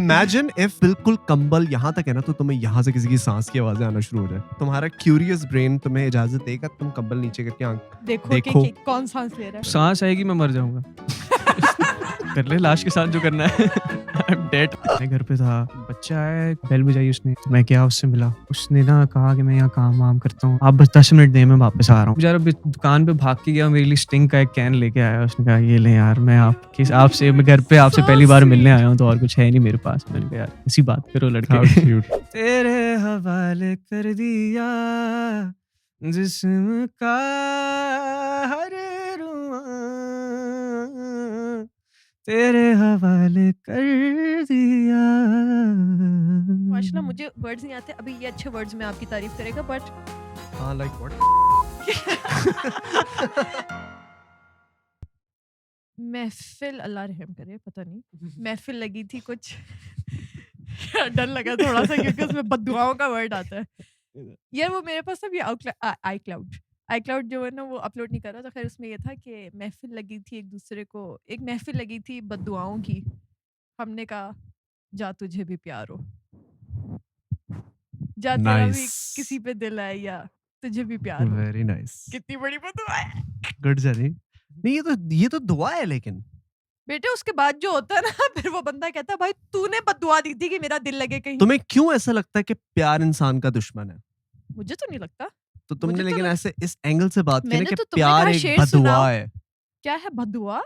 Imagine if बिल्कुल कंबल यहाँ तक है ना, तो तुम्हें यहाँ से किसी की सांस की आवाजें आना शुरू हो जाए। तुम्हारा क्यूरियस ब्रेन तुम्हें इजाजत देगा, तुम कंबल नीचे करके आंख देखो कि कौन सांस ले रहा है। सांस आएगी मैं मर जाऊंगा। कर ले लाश के साथ जो करना है। I'm dead। मैं घर पे था, बच्चा आया, बेल बजाई उसने, तो मैं गया उससे मिला। उसने ना कहा कि मैं यहाँ काम वाम करता हूँ, आप बस 10 मिनट दें, मैं वापस आ रहा हूँ। बेचारा दुकान पे भाग के गया, मेरे लिए स्टिंग का एक कैन लेके आया। उसने कहा ये ले यार, मैं आपसे मैं घर पे आपसे पहली बार मिलने आया हूँ, तो और कुछ है नहीं मेरे पास। मैंने कहा यार ऐसी बात करो लड़के। तेरे हवाले कर दिया जिस्म का हर रुआं, तेरे हवाले कर दिया। माशाल्लाह मुझे वर्ड्स नहीं आते। अभी ये अच्छे वर्ड्स में आपकी तारीफ करेगा, बट हाँ लाइक व्हाट? महफिल, अल्लाह रहम करे, पता नहीं महफिल लगी थी कुछ। डर लगा थोड़ा सा क्योंकि उसमें बद्दुआओं का वर्ड आता है यार। वो मेरे पास अभी iCloud जो है ना वो अपलोड नहीं कर रहा था। खैर उसमें ये था कि महफिल लगी थी एक दूसरे को, एक महफिल लगी थी बद्दुआओं की। हमने कहा जा तुझे भी प्यार हो, जा तेरा भी किसी पे दिल है, या तुझे भी प्यार हो। Very nice. कितनी बड़ी बद्दुआ है। गुड जानी। नहीं ये तो दुआ है, लेकिन बेटे उसके बाद जो होता है ना, फिर वो बंदा कहता है भाई तूने बद्दुआ दी थी कि मेरा दिल लगे कहीं। तुम्हें क्यों ऐसा लगता है कि प्यार इंसान का दुश्मन है? मुझे तो नहीं लगता। तो तुमने लेकिन ऐसे इस एंगल से बात की ना कि तो प्यार एक बदुआ है। क्या है बद्दुआ?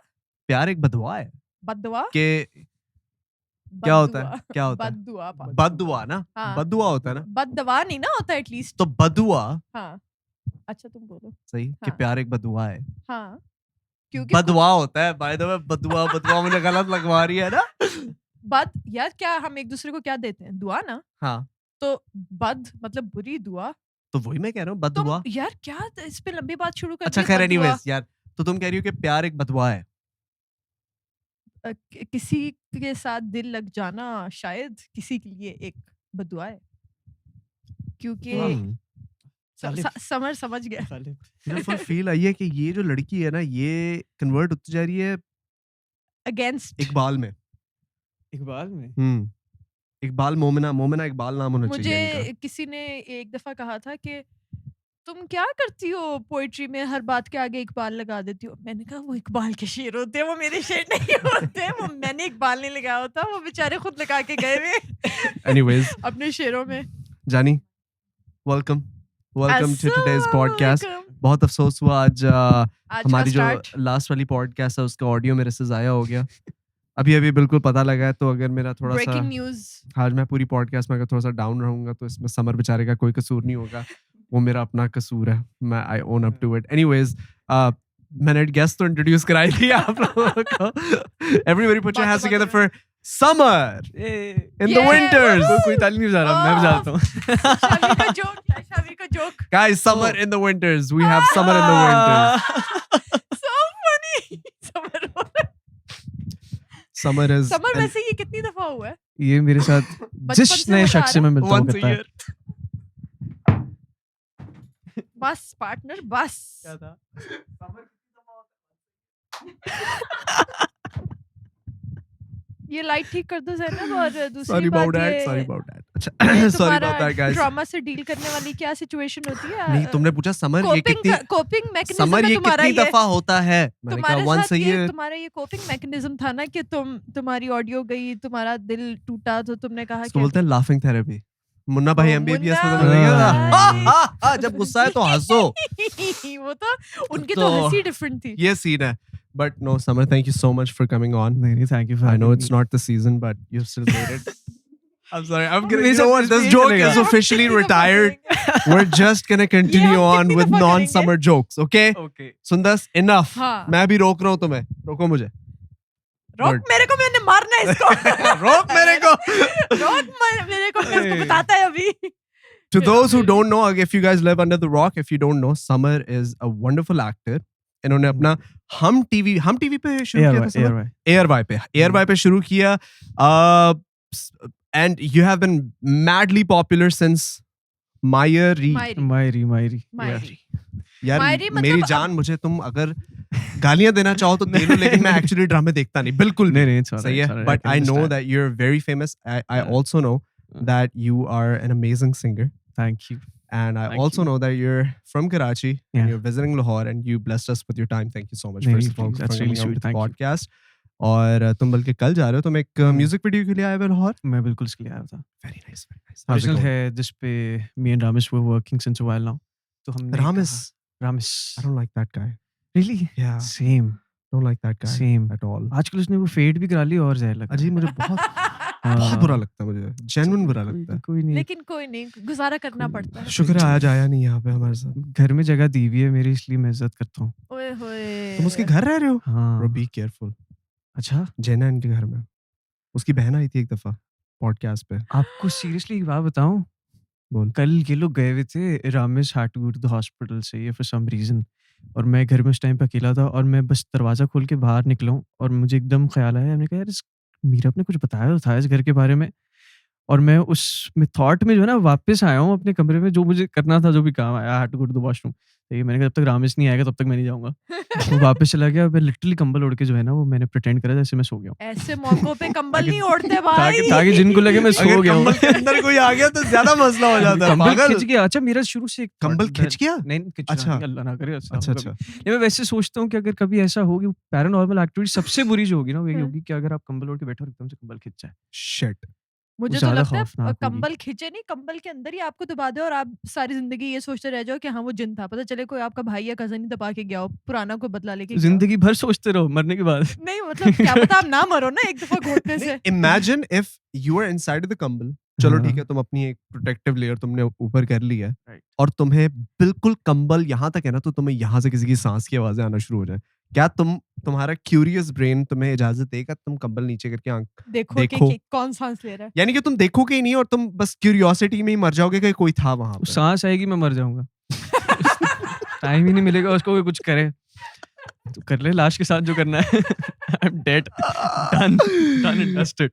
प्यार एक बदुआ है। बद्दुआ के क्या होता है? क्या होता है? बद्दुआ। बदुआ ना, बदुआ होता है ना, बददवा नहीं ना होता एटलीस्ट। तो बदुआ। हाँ अच्छा तुम बोलो सही हाँ। कि प्यार एक बदुआ है। हाँ क्योंकि बदुआ होता है। बाय द वे बदुआ मुझे गलत लगवा रही है ना। बद यार क्या हम एक दूसरे को क्या देते हैं? दुआ ना। हाँ तो बद मतलब बुरी दुआ। तो वही मैं कह रहा हूँ, बदुआ। यार क्या इस पे लंबी बात शुरू कर दी। अच्छा खैर एनीवेज यार, तो तुम कह रही हो कि प्यार एक बदुआ है। किसी के साथ दिल लग जाना शायद किसी के लिए एक बदुआ है, क्योंकि समर समझ गया। मुझे फुल फील आई है कि ये जो लड़की है ना, ये कन्वर्ट होती जा रही है अगेंस्ट इकबाल में। इकबाल मोमिना इकबाल नाम होना चाहिए। मुझे किसी ने एक दफा कहा था कि तुम क्या करती हो पोएट्री में, हर बात के आगे इकबाल लगा देती हो। मैंने कहा वो इकबाल के शेर होते हैं, वो मेरे शेर नहीं होते। वो मैंने इकबाल नहीं लगाया होता, वो बेचारे खुद लगा के गए हुए एनीवेज अपने शेरों में। जानी वेलकम टू टुडेस पॉडकास्ट। बहुत अफसोस हुआ आज हमारी जो लास्ट वाली पॉडकास्ट है उसका ऑडियो मेरे से जाया हो गया। अभी बिल्कुल पता लगा है। तो अगर मेरा थोड़ा सा ब्रेकिंग न्यूज़, आज मैं पूरी पॉडकास्ट में अगर थोड़ा सा डाउन रहूंगा तो इसमें समर बेचारे का कोई कसूर नहीं होगा, वो मेरा अपना कसूर है। मैं I own up to it. Anyways मैंने गेस्ट तो इंट्रोड्यूस कराई थी आप लोगों को। Everybody put your hands together for Samar in the winters. कोई ताली नहीं बजा रहा, मैं बजाता हूँ। शावी का joke Guys, summer in the winters. We have summer in the winters. So funny. Summer वैसे ये कितनी दफा हुआ है? ये मेरे साथ जिस नए शख्स से मैं मिलता हूँ कहता है बस पार्टनर बस। क्या था? ये लाइट ठीक कर दो ज़ैनब। और दूसरी Sorry बात about that. ये Sorry about that. अच्छा sorry about that guys. Drama से डील करने वाली क्या सिचुएशन होती है? नहीं तुमने पूछा समर ये कितनी कोपिंग मैकेनिज्म समर ये तुम्हारा कितनी दफा होता है? मैंने कहा once a year. तुम्हारा ये कोपिंग मैकेनिज्म था ना कि तुम्हारी ऑडियो गई, तुम्हारा दिल टूटा, तो तुमने कहा कि बोलते हैं लाफिंग थेरेपी। मुन्ना भाई एमबीबीएस में तो मिलेगा। जब गुस्सा है तो हंसो। वो तो उनकी तो हंसी डिफरेंट थी। ये सीन है। But no, Summer, thank you so much for coming on. Thank you for I know it's me. not the season, but you still made it. I'm sorry. I'm gonna. You know what? This joke is officially retired. We're just gonna continue on with non-summer jokes. Okay? Okay. Sundas, enough. हाँ. मैं भी रोक रहा हूँ तुम्हें. रोको मुझे. रोक मेरे को, मैंने मारना है इसको। रोक मेरे को. रोक मेरे को, मैं इसको बताता है अभी। To those who don't know, if you guys live under the rock, if you don't know, Summer is a wonderful actor. इन्होंने अपना हम टीवी पे शुरू किया था, एयरवाई पे शुरू किया, and you have been madly popular since मायरी। मायरी यार मेरी जान, मुझे तुम अगर गालियां देना चाहो तो दे लो, लेकिन मैं एक्चुअली ड्रामे देखता नहीं, बिल्कुल नहीं नहीं। नहीं, it's all सही right, है, it's all right, but I I can no understand. That you are very famous. I Yeah. also know that you are an amazing singer, Thank you. and I Thank also you. know that you're from Karachi Yeah. and you're visiting Lahore, and you blessed us with your time. Thank you so much नहीं, first of all please, for that's coming really on sweet, the thank you. podcast. और तुम बल्कि कल जा रहे हो, तुम एक म्यूजिक वीडियो के लिए आए हुए लाहौर. मैं बिल्कुल इसके लिए आया था. Very nice, very nice. How's it original going? है जिस पे me and Ramesh were working since a while now. तो हमने Ramesh. कहा- Ramesh. I don't like that guy. Really? Yeah, Same. don't like that guy Same. at all. आजकल उसने वो fade भी करा ली और जहर लगा. अजीब, मुझे बहुत बहुत बुरा लगता है, मुझे जेन्युइन बुरा लगता है. कोई नहीं. लेकिन कोई नहीं, गुजारा करना पड़ता है। शुक्र है आज आया नहीं यहाँ पे हमारे साथ. घर में जगह दी हुई है मेरी, इसलिए मैं इज्जत करता हूँ. ओए होए। तुम उसके घर रह रहे हो? हाँ. Bro, be careful. अच्छा, जेना इनके घर में, उसकी बहन आई थी एक दफा पॉडकास्ट पे. आपको सीरियसली एक बात बताऊं? बोल. कल ये लोग गए हुए थे, Ramesh had to go to the hospital से ये फॉर सम रीजन, और मैं घर में उस टाइम पे अकेला था और मैं बस दरवाजा खोल के बाहर निकला हूं और मुझे एकदम ख्याल आया, मैंने कहा यार इस मीरब ने कुछ बताया तो था इस घर के बारे में, और मैं उस थॉट में जो है ना वापस आया हूँ अपने कमरे में, जो मुझे करना था, जो भी काम आया, had to go to the washroom. तो मैंने कहा जब तक रामेश नहीं आएगा तब तक मैं नहीं जाऊंगा. वो वापस चला गया. मैं लिटरली कंबल ओढ़ के जो है ना वो मैंने प्रिटेंड करा जैसे मैं सो गया हूँ, ऐसे मौकों पे कंबल नहीं ओढ़ते भाई। ताकि जिनको लगे मैं सो अगर गया हूँ. कंबल के अंदर कोई आ गया तो ज्यादा मसला हो जाता है. कंबल पागल. खिंच गया. अच्छा, मेरा शुरू से एक कंबल thought खिंच गया? नहीं खिंचना अच्छा. नहीं, अल्लाह ना करे ऐसा अच्छा हो अच्छा. कभी. नहीं, मैं वैसे सोचता हूँ कि अगर कभी ऐसा हो कि पैरानॉर्मल एक्टिविटी सबसे बुरी जो होगी ना वो यही होगी कि अगर आप कंबल ओढ़ के बैठो और एकदम से कंबल खिंच जाए. शिट. मुझे तो ज़्यादा लगता है खौफनाक होगी. कंबल खींचे नहीं, कंबल के अंदर ही आपको दबा दे और आप सारी जिंदगी ये सोचते रह जाओ कि हाँ वो जिन था, पता चले कोई आपका भाई या कजन ही दबा के गया हो, पुराना कोई बदला लेके गया हो। जिंदगी भर सोचते रहो मरने के बाद. नहीं मतलब क्या पता आप ना मरो ना एक दफा घोटने से। Imagine if you are inside the कंबल. चलो हाँ. ठीक है, तुम अपनी एक प्रोटेक्टिव लेयर तुमने ऊपर कर ली है, Right. और तुम्हें बिल्कुल कंबल यहाँ तक है ना, तो तुम्हें यहाँ से किसी की सांस की आवाजें आना शुरू हो जाए. क्या तुम्हारा क्यूरियस ब्रेन तुम्हें इजाजत देगा तुम कंबल नीचे करके आंख देखो देखो. कि कौन सांस ले रहा है। यानी कि तुम देखोगे ही नहीं और तुम बस क्यूरियोसिटी में ही मर जाओगे कि कोई था वहां वो पे. सांस आएगी मैं मर जाऊंगा. टाइम ही नहीं मिलेगा उसको कोई कुछ करे. तो कर ले लाश के साथ जो करना है. I am dead. Done and dusted.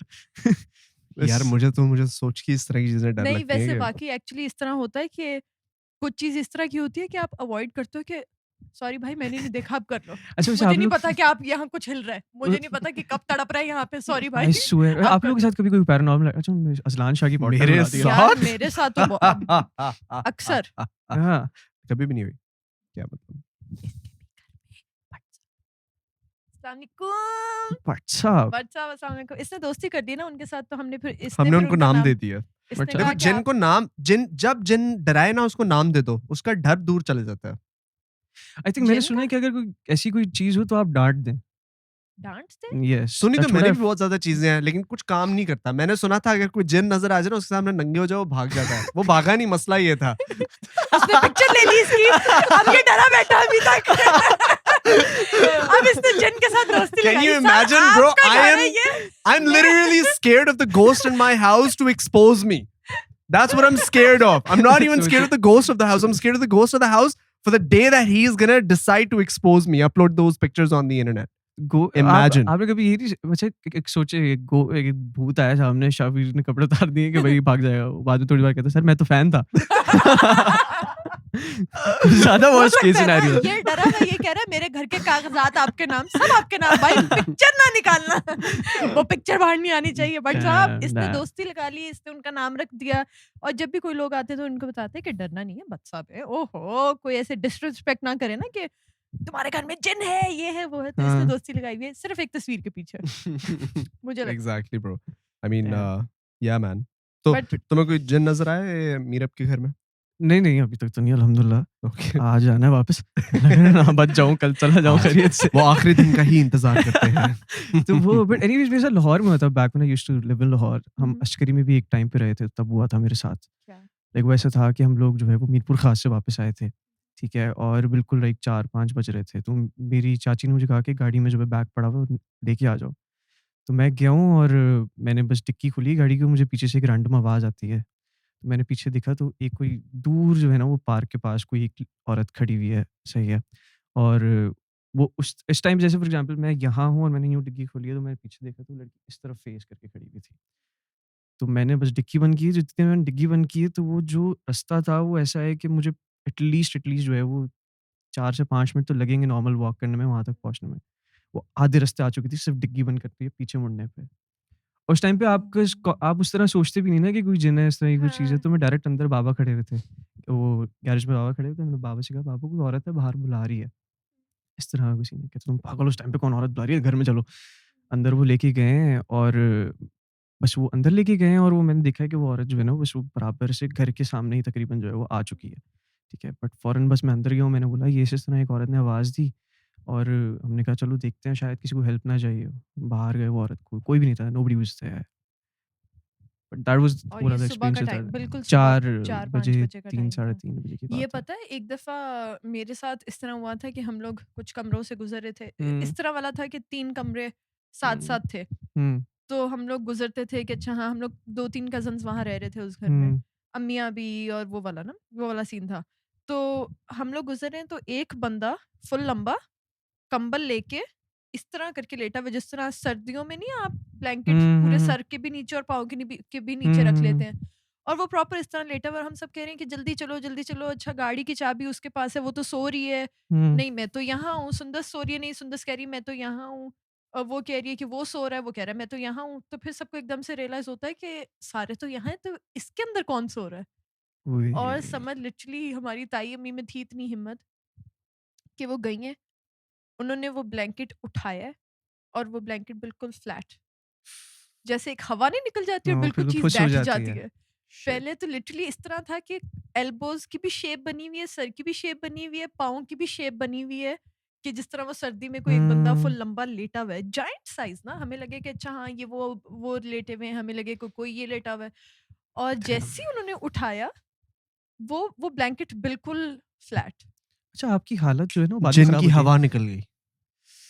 यार मुझे सोच के इस तरह की चीजें डर नहीं लगती हैं वैसे कि- बाकी एक्चुअली इस तरह होता है कि कुछ चीज इस तरह की होती है कि आप अवॉइड करते हो कि सॉरी भाई मैंने नहीं देखा, आप कर लो। अच्छा, मुझे नहीं पता कि आप यहाँ कुछ हिल रहा है, मुझे नहीं पता कि कब तड़प रहा है यहाँ पे, सॉरी भाई। आई स्वेयर आप आप लोगों के साथ कभी कोई पैरानॉर्मल. अच्छा, अजलान शाह की पॉडकास्ट मेरे बना दी है. साथ? यार मेरे साथ तो अक्सर। हाँ. कभी भी नहीं हुई. क्या मतलब? अस्सलामुअलैकुम। इसने दोस्ती कर दी ना उनके साथ, तो हमने फिर हमने उनको नाम दे दिया. इसने अच्छा. कहा देखो कि जिनको नाम जब जिन डराए ना उसको नाम दे दो, उसका डर दूर चले जाता है. आई थिंक मैंने जिन सुना है कि अगर कोई ऐसी कोई चीज हो तो आप डांट दें. डांट दे। यस. सुनी तो मैंने भी बहुत ज्यादा चीजें हैं, लेकिन कुछ काम नहीं करता. मैंने सुना था अगर कोई जिन नजर आ जाए ना उसके सामने नंगे हो जाए वो भाग जाता है. वो भागा नहीं, मसला ये था. उसने पिक्चर ले ली इसकी, अब ये डरा बैठा अभी तक। अब इसने जिन के साथ दोस्ती Can लगाई। you sir, imagine, bro? आपका I घर am- है ये? I'm literally scared of the ghost in my house to expose me. That's what I'm scared of. I'm not even So scared of the ghost of the house. I'm scared of the ghost of the house for the day that he is gonna decide to expose me, upload those pictures on the internet. Go Imagine. आपने कभी ये नहीं अच्छा एक सोचे एक भूत आया सामने, शाहवीर ने कपड़े उतार दिए कि भाई भाग जाएगा. वो बाद में थोड़ी बार कहता सर मैं तो फैन था. ज्यादा हो वर्स्ट सकता केस है ना, सिनेरियो. ये डरा हुआ ये कह रहा है मेरे घर के कागजात आपके नाम, सब आपके नाम, भाई पिक्चर ना निकालना। वो पिक्चर बाहर नहीं आनी चाहिए। बट साहब इसने Nah. दोस्ती लगा ली, इसने उनका नाम रख दिया, और जब भी कोई लोग आते तो उनको बताते कि डरना नहीं है, बच्चा पे ओहो कोई ऐसे डिसरिस्पेक्ट ना करे ना कि तुम्हारे घर में जिन है, ये है वो है, तो इसने हाँ. दोस्ती लगाई हुई है सिर्फ एक तस्वीर के पीछे। मुझे लगता Exactly, bro. I mean, Yeah. yeah, man. तो But- तुम्हें कोई जिन नजर आए मीरब के घर में? नहीं अभी तक तो नहीं अल्हम्दुलिल्लाह. Okay. आज जाना है वापस. ना बच जाऊं, कल चला जाऊं खैरियत से. वो आखिरी दिन का ही इंतजार करते हैं. तो वो बट एनीवेज मेरे साथ लाहौर में होता. Back when I used to live in Lahore, हम हम्म. अश्करी में भी एक टाइम पे रहे थे, तब हुआ था मेरे साथ. क्या? लाइक वैसा था कि हम लोग जो है वो मीरपुर खास से वापस आए थे, ठीक है, और बिल्कुल लाइक 4-5 बज रहे थे. तो मेरी चाची ने मुझे कहा कि गाड़ी में जो है बैग पड़ा हुआ है, लेके आ जाओ. तो मैं गया हूँ और मैंने बस डिक्की खुली गाड़ी की, मुझे पीछे से एक रैंडम आवाज़ आती है. तो मैंने पीछे देखा तो एक कोई दूर जो है ना वो पार्क के पास कोई एक औरत खड़ी हुई है, सही है. और वो इस टाइम जैसे फॉर एग्जांपल मैं यहाँ हूँ और मैंने यूँ डिक्की खोली है, तो मैंने पीछे देखा तो लड़की इस तरफ फेस करके खड़ी हुई थी. तो मैंने बस डिक्की बंद की. जितने मैंने डिक्की बंद की है तो वो जो रास्ता था वो ऐसा है कि मुझे एटलीस्ट जो है वो 4 से 5 मिनट तो लगेंगे नॉर्मल वॉक करने में वहाँ तक पहुँचने में। वो आधे रास्ते आ चुकी थी सिर्फ डिग्गी बंद करती है पीछे मुड़ने पे। उस टाइम पे आप उस तरह सोचते भी नहीं ना कि कोई जिन है इस तरह की कुछ चीज़ है। हाँ। तो मैं डायरेक्ट अंदर बाबा खड़े हुए थे। वो गैरेज में बाबा खड़े हुए थे। मैंने बाबा से कहा, "बाबा कोई औरत है बाहर बुला रही है।" इस तरह का किसी ने कहते, "तुम पागल हो, उस टाइम पे कौन औरत बुला रही है? घर में चलो।" अंदर वो लेके गए हैं और बस वो अंदर लेके गए हैं और वो मैंने देखा है कि वो औरत जो है ना बस वो बराबर से घर के सामने ही तकरीबन जो है वो आ चुकी है। ठीक है, बट फ़ौरन बस मैं अंदर गया हूँ, मैंने बोला ये इस तरह एक औरत ने आवाज़ दी और हमने कहा चलो देखते हैं शायद किसी को हेल्प ना चाहिए हो। बाहर गए वो औरत कोई भी नहीं था, nobody was there. But that was और वन ये ऑफ द सुबह का एक्सपीरियंसेस टाइम, दैट बिल्कुल 4 सुबह 4-5 बजे बजे का 3 टाइम साढ़े था। 3 बजे की ये बात है। पता है एक दफ़ा मेरे साथ इस तरह हुआ था कि हम लोग कुछ कमरों से गुज़र रहे थे। हुँ, इस तरह वाला था कि 3 कमरे हुँ, साथ-साथ थे। हुँ, तो हम लोग गुज़रते थे कि अच्छा हाँ, हम लोग 2-3 कज़िन्स वहाँ रह रहे थे उस घर में। हुँ, अम्मियाँ भी और वो वाला ना, वो वाला सीन था। तो हम लोग गुज़र रहे हैं तो एक बंदा फुल लंबा कंबल लेके इस तरह करके लेटा हुआ है, जिस तरह सर्दियों में नहीं आप ब्लैंकेट हुँ, पूरे हुँ, सर के भी नीचे और पाँव के भी हुँ, नीचे रख हुँ, लेते हैं। और वो प्रॉपर इस तरह लेटा हुआ है और हम सब कह रहे हैं कि जल्दी चलो, अच्छा गाड़ी की चाबी उसके पास है, वो तो सो रही है। हुँ, नहीं मैं तो यहाँ हूँ, सुंदस सो रही है, नहीं सुंदस कह रही है मैं तो यहाँ हूँ। और वो कह रही है कि वो सो रहा है, वो कह रहा है मैं तो यहाँ हूँ। तो फिर सबको एकदम से रियलाइज़ होता है कि सारे तो यहाँ हैं, तो इसके अंदर कौन सो रहा है? ओए! और समझ लिटरली हमारी ताई-अम्मी में थी इतनी हिम्मत कि वो गई हैं, उन्होंने वो ब्लैंकेट उठाया है और वो ब्लैंकेट बिल्कुल फ्लैट, जैसे एक हवा नहीं निकल जाती और फिर बिल्कुल तो चीज़ फुस हो बैठ जाती जाती है। है। शिट! पहले तो लिटरली इस तरह था कि एल्बोज़ की भी शेप बनी हुई है, सर की भी शेप बनी हुई है, पाँव की भी शेप बनी हुई है, कि जिस तरह वो सर्दी में कोई एक बंदा फुल हुँ, लंबा लेटा हुआ है, जायंट साइज़ ना, हमें लगे कि अच्छा हाँ, ये वो लेटे हुए हैं, हमें लगे कोई ये लेटा हुआ है। और जैसे ही उन्होंने उठाया, वो ब्लैंकेट बिल्कुल फ्लैट। अच्छा आपकी हालत जो है ना वो बाद में जिन खराब की होती है। हवा निकल गई।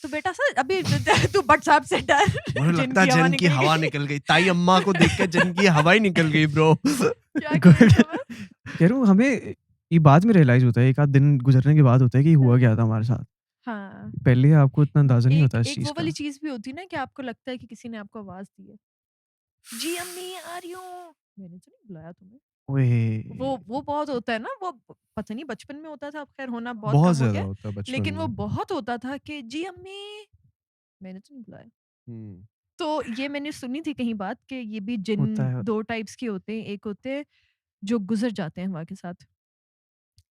तो बेटा सर अभी तू बट साहब से डर मुझे लगता है जिन की हवा निकल गई। ताई अम्मा को देख के जिन की हवा ही निकल गई ब्रो। क्या कह गुड। रहा था मैं? कह रहा हूँ हमें ये बाद में रियलाइज़ होता है, 1 आध दिन गुज़रने के बाद होता है कि हुआ क्या था हमारे साथ। हाँ, पहले आपको इतना अंदाज़ा नहीं एक होता इस एक चीज़ वो का। वाली चीज़ भी होती है ना कि आपको लगता है कि किसी ने आपको आवाज़ दी है। जी अम्मी आ रही हूँ। मैंने तो नहीं बुलाया तुम्हें। ओए! वो बहुत होता है ना, वो पता नहीं बचपन में होता था, अब खैर होना बहुत बहुत कम हो ज़्यादा गया है, होता है बचपन लेकिन वो में। बहुत होता था कि जी अम्मी, मैंने तो नहीं बुलाया। हुँ। तो ये मैंने सुनी थी कहीं बात कि ये भी जिन होता है। 2 टाइप्स के होते हैं, एक होते हैं जो गुज़र जाते हैं हवा के साथ।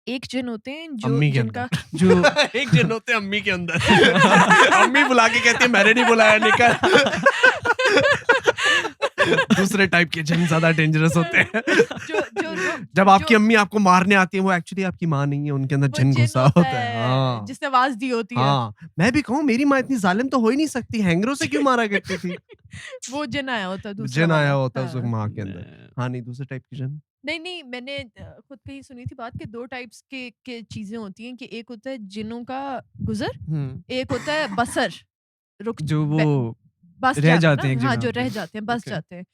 एक जिन होते हैं जो अम्मी के जिनका अंदर। जो एक जिन होते हैं अम्मी के अंदर। अम्मी बुला के कहती है मैंने नहीं बुलाया निकल। दूसरे टाइप के जिन ज़्यादा डेंजरस होते हैं। जब आपकी जो अम्मी आपको मारने आती है वो एक्चुअली आपकी माँ नहीं है, उनके अंदर वो जिन जिन घुसा होता होता है। है हाँ। जिसने आवाज़ दी होती है। हाँ, मैं भी कहूँ मेरी माँ इतनी ज़ालिम तो हो ही नहीं सकती, हैंगरों से क्यों मारा करती थी? वो जिन आया होता है दूसरा जिन आया वाला। होता है उस हाँ। माँ के अंदर। हाँ, नहीं दूसरे टाइप की जिन। नहीं, मैंने खुद कहीं सुनी थी बात कि 2 टाइप्स के चीज़ें होती हैं कि एक होता है जिन्नों का गुज़र, हुँ, एक होता है बसर, रुक जो वो ब बस रह जाना जाते ना, हैं एक हाँ, जगह जो पे। रह जाते हैं, बस ओके, जाते हैं।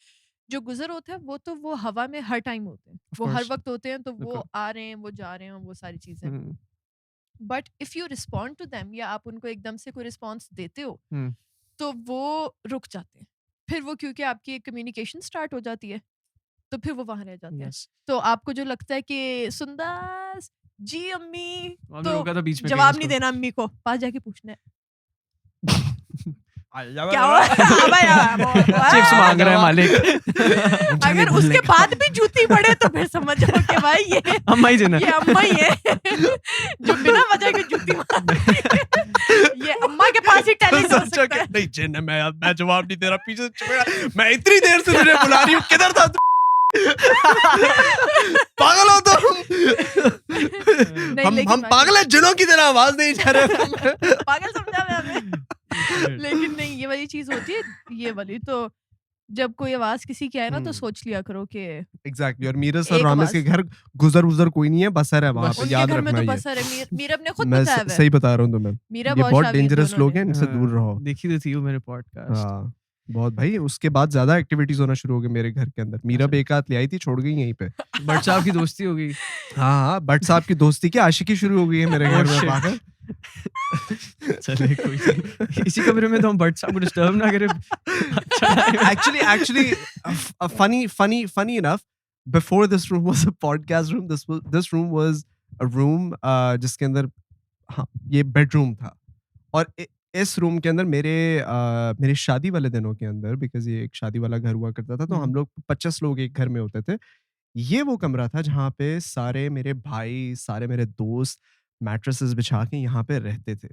जो गुज़र होता है वो तो वो हवा में हर टाइम होते हैं। ऑफ़ वो हर कोर्स। वक़्त होते हैं, तो वो ओके। आ रहे हैं, वो जा रहे हैं, वो सारी चीज़ें। हुँ, but if you respond to them या आप उनको एकदम से कोई रिस्पॉन्स देते हो, हुँ, तो वो रुक जाते हैं। फिर वो क्योंकि आपकी एक कम्युनिकेशन स्टार्ट हो जाती है, तो फिर वो वहाँ रह जाते हैं। यस। तो आपको जो लगता है कि सुंदस, जी अम्मी, आपने तो रोका था बीच में कहीं जवाब नहीं उसको। देना अम्मी को, पास जाके पूछना है, क्या क्या हुआ? चिप्स माँग रहा है मालिक। अगर उसके बाद भी जूती पड़े तो फिर समझ जाओ कि भाई ये अम्मा ही जिन है। ये अम्मा ही है जो बिना वजह की जूती मारती है। ये अम्मा के पास ही टैलेंट हो सोचा सकता कि है। नहीं जिन है, मैं जवाब नहीं दे रहा, पीछे से चिपका, मैं इतनी देर से तुझे बुला रही हूँ, किधर था तू? पागल हो तुम? नहीं, हम लेकिन पागल है, जिनों की तरह आवाज नहीं जा रहे। पागल समझा मैं हमें। लेकिन नहीं, ये वाली चीज होती है, ये वाली तो जब कोई आवाज किसी की आए ना तो सोच लिया करो कि एग्जैक्टली। और मीरज सर एक रामेश के आवाज। घर गुजर कोई नहीं है, बसर है वहां पे, उनके याद घर में रखना तो ये। बसर है। मीरब ने खुद मैं बताया हुआ है। सही बता रहा हूँ तुम्हें, मीरा ये बहुत शावीर डेंजरस दोनों लोग ने। हैं, इनसे दूर रहो। देखी तो थी वो मेरे पॉडकास्ट। हाँ बहुत भाई, उसके बाद ज्यादा एक्टिविटीज होना शुरू हो गई मेरे घर के अंदर। मीरा अच्छा। बेकात ले आई थी, छोड़ गई यहीं पे। बट साहब की दोस्ती हो गई। हाँ भट्ट साहब की दोस्ती की आशिकी शुरू हो गई है मेरे घर Oh, में shit. पागल। चले कोई नहीं। इसी कमरे में तो हम बट साहब को डिस्टर्ब ना करें। Actually, funny enough, before this room was a podcast room, this room was a room जिसके अंदर हाँ, ये बेडरूम था और इस रूम के अंदर मेरे शादी वाले दिनों के अंदर, बिकॉज़ ये एक शादी वाला घर हुआ करता था, तो हम लोग 25 लोग एक घर में होते थे। ये वो कमरा था जहाँ पे सारे मेरे भाई, सारे मेरे दोस्त मैट्रेसेस बिछा के यहाँ पे रहते थे।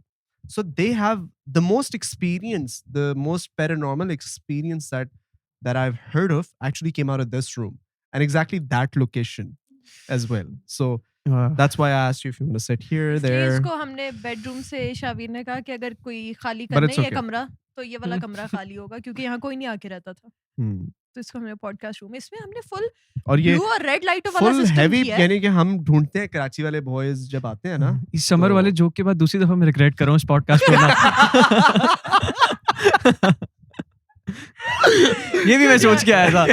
So they have the most experience, the most paranormal experience that I've heard of actually came out of this room and exactly that location as well. So that's why I asked you if you want to sit here, इसलिए there. इसको हमने bedroom से शावीर ने कहा कि अगर कोई खाली But करना it's ही है okay. कमरा तो ये वाला कमरा खाली होगा क्योंकि यहाँ कोई नहीं आके रहता था। Hmm. तो इसको हमने पॉडकास्ट रूम, इसमें हमने फुल और ये ब्लू और रेड लाइटों वाला फुल सिस्टम हैवी, किया है। यानी कि हम ढूंढते हैं कराची वाले बॉयज जब आते हैं ना, इस समर तो- वाले जोक के बाद दूसरी दफा मैं रिग्रेट कर रहा हूँ इस पॉडकास्ट को ना। ये भी मैं सोच के आया था।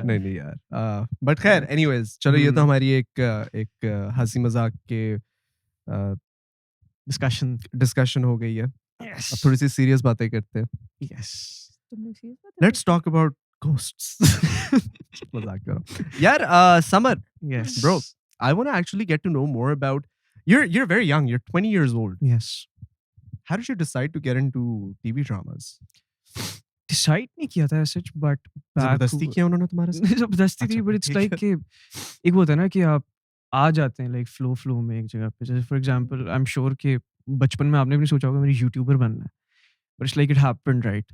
नहीं यार, बट खैर एनीवेज, चलो ये तो हमारी एक हंसी मजाक के डिस्कशन हो गई है। अब थोड़ी सी सीरियस बातें करते हैं। तुमने serious बात है? Let's talk about ghosts. मजाक करो यार। Summer Yes. Bro. I want to actually get to know more about you're very young, you're 20 years old. Yes. How did you decide to get into TV dramas? Decide नहीं किया था सच, but जबरदस्ती किया उन्होंने तुम्हारे साथ? जबरदस्ती थी, अच्छा, but it's ठीक like है। कि एक वो होता है ना कि आप आ जाते हैं लाइक फ्लो में एक जगह पे। जैसे for example I am sure कि बचपन में आपने भी नहीं सोचा होगा मेरी यूट्यूबर बनना है, but it's like it happened, right?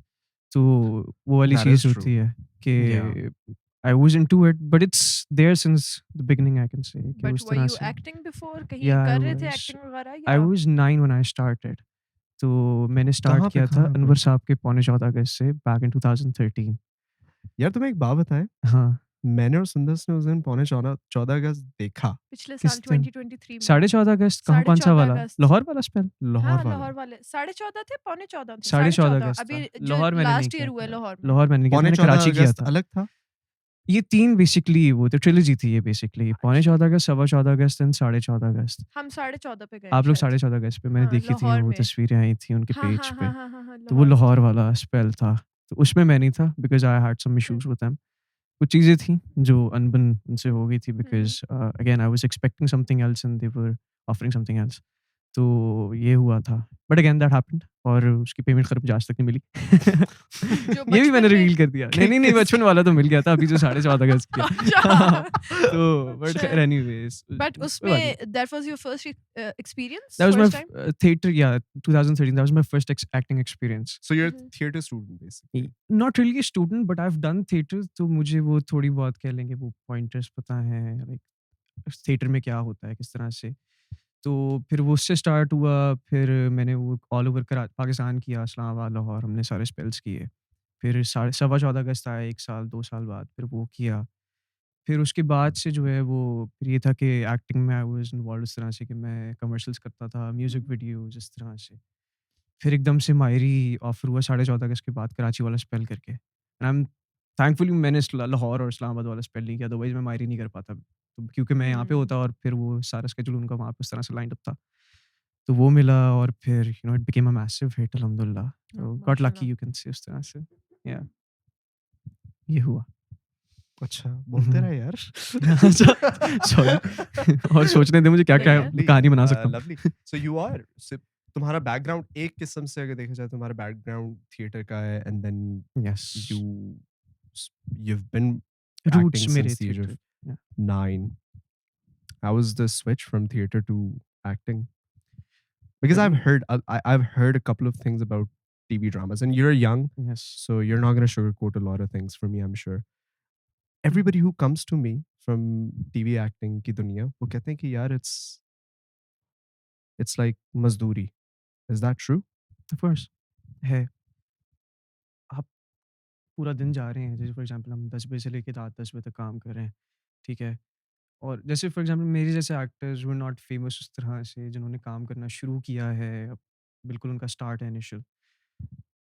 तो वो वाली That चीज़ is true. होती है कि Yeah. I was into it, but it's there since the beginning, I can say. कि But उस were तरह you से acting before? कहीं Yeah, I कर रहे थे was- एक्टिंग वगैरह I या was 9 when I started. तो मैंने कहाँ स्टार्ट पे, किया था कहाँ पे? अनवर साहब के 14 अगस्त से, बैक इन 2013। यार तुम्हें एक बात बताएं, हाँ, मैंने और सुंदर ने उस दिन 14 अगस्त देखा। पिछले किस साल दिन? 2023 में? 14.5 अगस्त कहाँ, कौन सा 14.5 वाला? अगस्त। लाहौर वाला स्पेल? लाहौर हाँ वाला। लाहौर वाले 14.5 थे, 14.5 थे। 14.5 14.5 अगस्त अभी था। जो लाहौर मैंने नहीं लास्ट किया ईयर हुआ है था। लाहौर में। लाहौर मैंने नहीं किया, मैंने 14 कराची किया अगस्त था। अलग था। ये 3 बेसिकली वो तो ट्रिलॉजी थी ये बेसिकली। 14.5 अगस्त, 14.25 अगस्त एंड 14.5 अगस्त। हम 14.5 पे गए आप लोग शायद। 14.5 अगस्त पे मैंने हाँ, देखी थी, लाहौर वो में। तस्वीरें आई थी उनके हाँ, पेज हाँ, पे। हाँ, हाँ, हाँ, तो वो में लाहौर थी। वाला स्पेल था, तो उसमें मैं नहीं था because I had some issues with them. कुछ चीज़ें थी जो अनबन उनसे हो गई थी because again I was expecting something else and they were offering something else. तो ये हुआ था, बट अगेन दैट हैपेंड और उसकी पेमेंट खर्च आज तक नहीं मिली। जो ये भी बचपन मैंने में- रिवील कर दिया। नहीं बचपन वाला तो मिल गया था, अभी जो 14.5 अगस्त किया। अच्छा। तो बट अच्छा। खैर एनीवेज, But उसमें that was your first experience? that was my first time? theater, yeah, 2013, that was my first acting experience. So you're a Mhm. theater student basically. Not really a student, but I've done theater, तो मुझे वो थोड़ी बहुत कह लेंगे वो pointers पता है, लाइक थिएटर में क्या होता है किस तरह से। तो फिर वो उससे स्टार्ट हुआ, फिर मैंने वो ऑल ओवर पाकिस्तान किया, इस्लामाबाद, लाहौर, हमने सारे स्पेल्स किए। फिर 14.5 अगस्त आया 1 साल 2 साल बाद, फिर वो किया। फिर उसके बाद से जो है वो फिर ये था कि एक्टिंग में आई वाज इन्वॉल्व इस तरह से कि मैं कमर्शियल्स करता था, म्यूजिक वीडियोज़ इस तरह से। फिर एकदम से मायरी ऑफर हुआ 14.5 अगस्त के बाद कराची वाला स्पेल करके, एंड आई एम थैंकफुली मैंने लाहौर और इस्लामाबाद वाला स्पेल नहीं किया, अदरवाइज मैं मायरी नहीं कर पाता, तो क्योंकि मैं यहाँ पे होता और फिर वो सारा स्केड्यूल उनका वहाँ पे उस तरह से लाइंड अप था। तो वो मिला और फिर you know it became a massive hit अल्हम्दुलिल्लाह। तो गॉट लकी, माशाल्लाह। यू कैन से उस तरह से, या ये हुआ। अच्छा, बोलते रहे यार। सॉरी। और सोचने दे मुझे क्या क्या Lovely. कहानी बना सकता हूँ। लवली। सो यू आर, तुम्हारा बैकग्राउंड एक किस्म से अगर देखा जाए, तुम्हारा बैकग्राउंड थिएटर का है, and then yes, you've been roots acting मेरे since the age of theatre, 9. How was the switch from theater to acting? Because I've heard a couple of things about TV dramas, and you're young, yes, so you're not going to sugarcoat a lot of things for me, I'm sure. Everybody who comes to me from TV acting की दुनिया, वो कहते हैं कि यार it's like मजदूरी. Is that true? Of course है। आप पूरा दिन जा रहे हैं, जैसे फॉर एग्जांपल हम 10 बजे से लेके रात 10 बजे तक काम कर रहे हैं, ठीक है? और जैसे फॉर एग्जांपल मेरे जैसे actors who are not famous उस तरह से, जिन्होंने काम करना शुरू किया है, अब बिल्कुल उनका स्टार्ट है इनिशियल,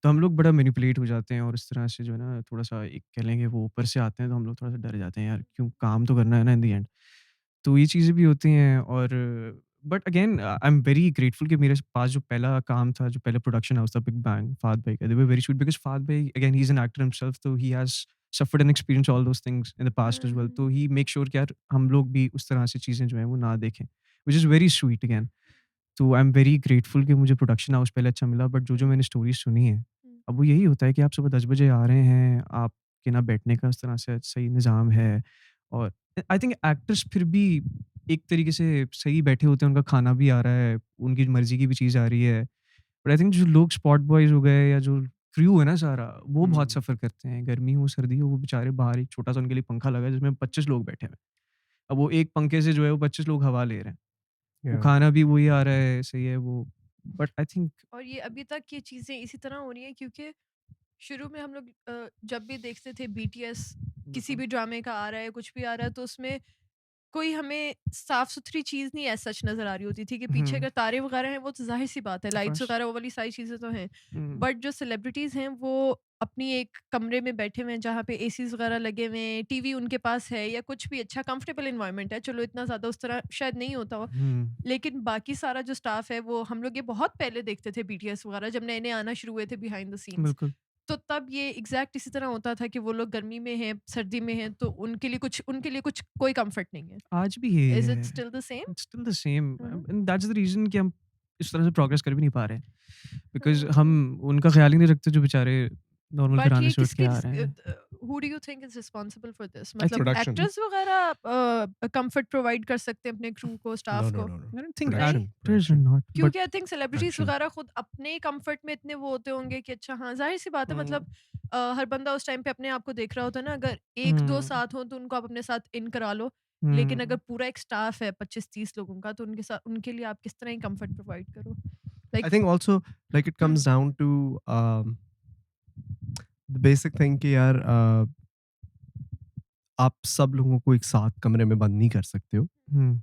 तो हम लोग बड़ा मैनिपुलेट हो जाते हैं और इस तरह से जो है ना थोड़ा-सा एक कह लेंगे वो ऊपर से आते हैं, तो हम लोग थोड़ा-सा डर जाते हैं, यार क्यों, काम तो करना है ना इन द एंड। तो ये चीज़ें भी होती हैं और but again I am very grateful कि मेरे पास जो पहला काम था, जो पहला प्रोडक्शन हाउस था बिग बैंग, फ़ाद भाई का, they were very sweet because Fahad भाई again he is an actor himself, तो he has suffered and experienced all those things in the past as well. तो he makes sure कि यार हम लोग भी उस तरह से चीज़ें जो हैं वो ना देखें, which is very sweet again. तो आई एम वेरी ग्रेटफुल कि मुझे प्रोडक्शन हाउस पहले अच्छा मिला, बट जो मैंने स्टोरीज सुनी है अब वो यही होता है कि आप सुबह 10 बजे आ रहे हैं, आपके ना बैठने का उस तरह से सही निज़ाम है, और आई थिंक एक्टर्स फिर भी एक तरीके से सही बैठे होते हैं, उनका खाना भी आ रहा है, उनकी मर्जी की भी चीज़ आ रही है। बट आई थिंक जो लोग स्पॉट बॉयज हो गए या जो क्रू है ना सारा, वो बहुत सफ़र करते हैं, गर्मी हो सर्दी हो, वो बेचारे बाहर एक छोटा सा उनके लिए पंखा लगा है जिसमें 25 लोग बैठे हुए हैं। अब वो एक पंखे से जो है वो 25 लोग हवा ले रहे हैं, वो Yeah. खाना भी वही आ रहा है, सही है वो। बट आई थिंक और ये अभी तक ये चीज़ें इसी तरह हो रही हैं क्योंकि शुरू में हम लोग जब भी देखते थे BTS किसी भी ड्रामे का आ रहा है, कुछ भी आ रहा है, तो उसमें कोई हमें साफ सुथरी चीज़ नहीं ऐसा सच नज़र आ रही होती थी कि पीछे अगर तारे वगैरह हैं वो तो जाहिर सी बात है, लाइट्स course. वगैरह वो वाली सारी चीज़ें तो हैं, बट जो सेलिब्रिटीज़ हैं वो अपनी एक कमरे में बैठे हुए हैं जहाँ पे एसीज वगैरह लगे हुए हैं, टीवी उनके पास है या कुछ भी अच्छा कंफर्टेबल इन्वायरमेंट है, चलो इतना ज़्यादा उस तरह शायद नहीं होता हो, लेकिन बाकी सारा जो स्टाफ है वो हम लोग ये बहुत पहले देखते थे BTS वगैरह जब नए नए आना शुरू हुए थे बिहाइंड द सीन्स, बिल्कुल। तो तब ये एग्जैक्ट इसी तरह होता था कि वो लोग गर्मी में हैं, सर्दी में हैं, तो उनके लिए कुछ कोई कंफर्ट नहीं है। आज भी ये इज है, it still the same? It's still the same, Mhm. And that's the reason कि हम इस तरह से प्रोग्रेस कर भी नहीं पा रहे हैं, बिकॉज़ हम उनका ख्याल ही नहीं रखते जो बेचारे नॉर्मल बट घराने ये से उठ के किसकी आ रहे हैं। Who do you think is responsible for this? I think मतलब Production. एक्टर्स वगैरह कंफर्ट प्रोवाइड कर सकते हैं अपने क्रू को, No, स्टाफ no, को? no, no. I don't think Production, actors are production. not, but क्योंकि आई थिंक सेलिब्रिटीज Production. वगैरह खुद अपने कंफर्ट में इतने वो होते होंगे कि अच्छा हाँ जाहिर सी बात है, हम्म, मतलब हर बंदा उस टाइम पे अपने आप को देख रहा होता है ना, अगर एक दो हम्म, साथ हो तो उनको आप अपने साथ इन करा लो, लेकिन अगर पूरा एक स्टाफ है 25-30 लोगों का तो उनके साथ उनके लिए आप किस तरह ही कंफर्ट प्रोवाइड करो? I like think also like it comes down to the basic thing कि यार आप सब लोगों को एक साथ कमरे में बंद नहीं कर सकते हो,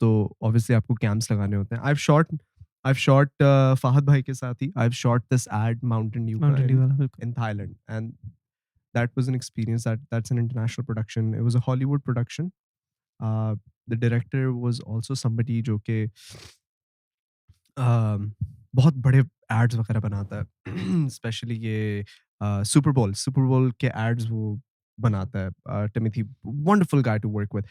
तो obviously आपको कैम्प्स लगाने होते हैं. I've shot फहद भाई के साथ ही I've shot this ad Mountain Dew Mountain Dew वाला, बिल्कुल। in Thailand, and that was an experience. That's an international production. It was a Hollywood production. The director was also somebody जो कि बहुत बड़े ads वगैरह बनाता है, स्पेशली ये सुपर बोल के एड्स वो बनाता है. Timothy, wonderful guy to work with.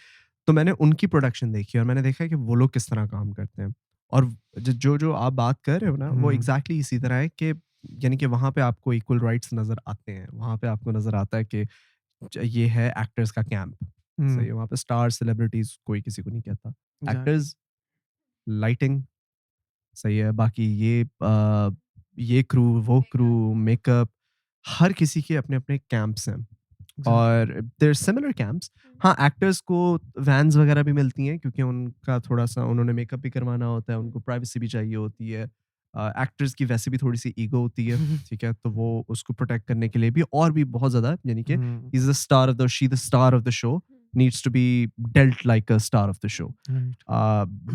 तो मैंने उनकी प्रोडक्शन देखी और मैंने देखा कि वो लोग किस तरह काम करते हैं, और जो आप बात कर रहे हो ना, वो एग्जैक्टली इसी तरह है कि यानी कि वहाँ पे आपको इक्वल राइट्स नज़र आते हैं, वहाँ पे आपको नज़र आता है कि ये है एक्टर्स का कैंप, सही है. वहाँ पे स्टार सेलिब्रिटीज कोई किसी को नहीं कहता, एक्टर्स, लाइटिंग, सही है. बाकी ये क्रू, वो क्रू, मेकअप, हर किसी के अपने अपने कैंप्स हैं, और देयर सिमिलर कैंप्स. हाँ, एक्टर्स को वैन्स वगैरह भी मिलती हैं क्योंकि उनका थोड़ा सा उन्होंने मेकअप भी करवाना होता है, उनको प्राइवेसी भी चाहिए होती है. एक्टर्स की वैसे भी थोड़ी सी ईगो होती है, ठीक है, तो वो उसको प्रोटेक्ट करने के लिए भी और भी बहुत ज़्यादा, यानी कि is the star of the she the star of the show needs to be dealt like a star of the show.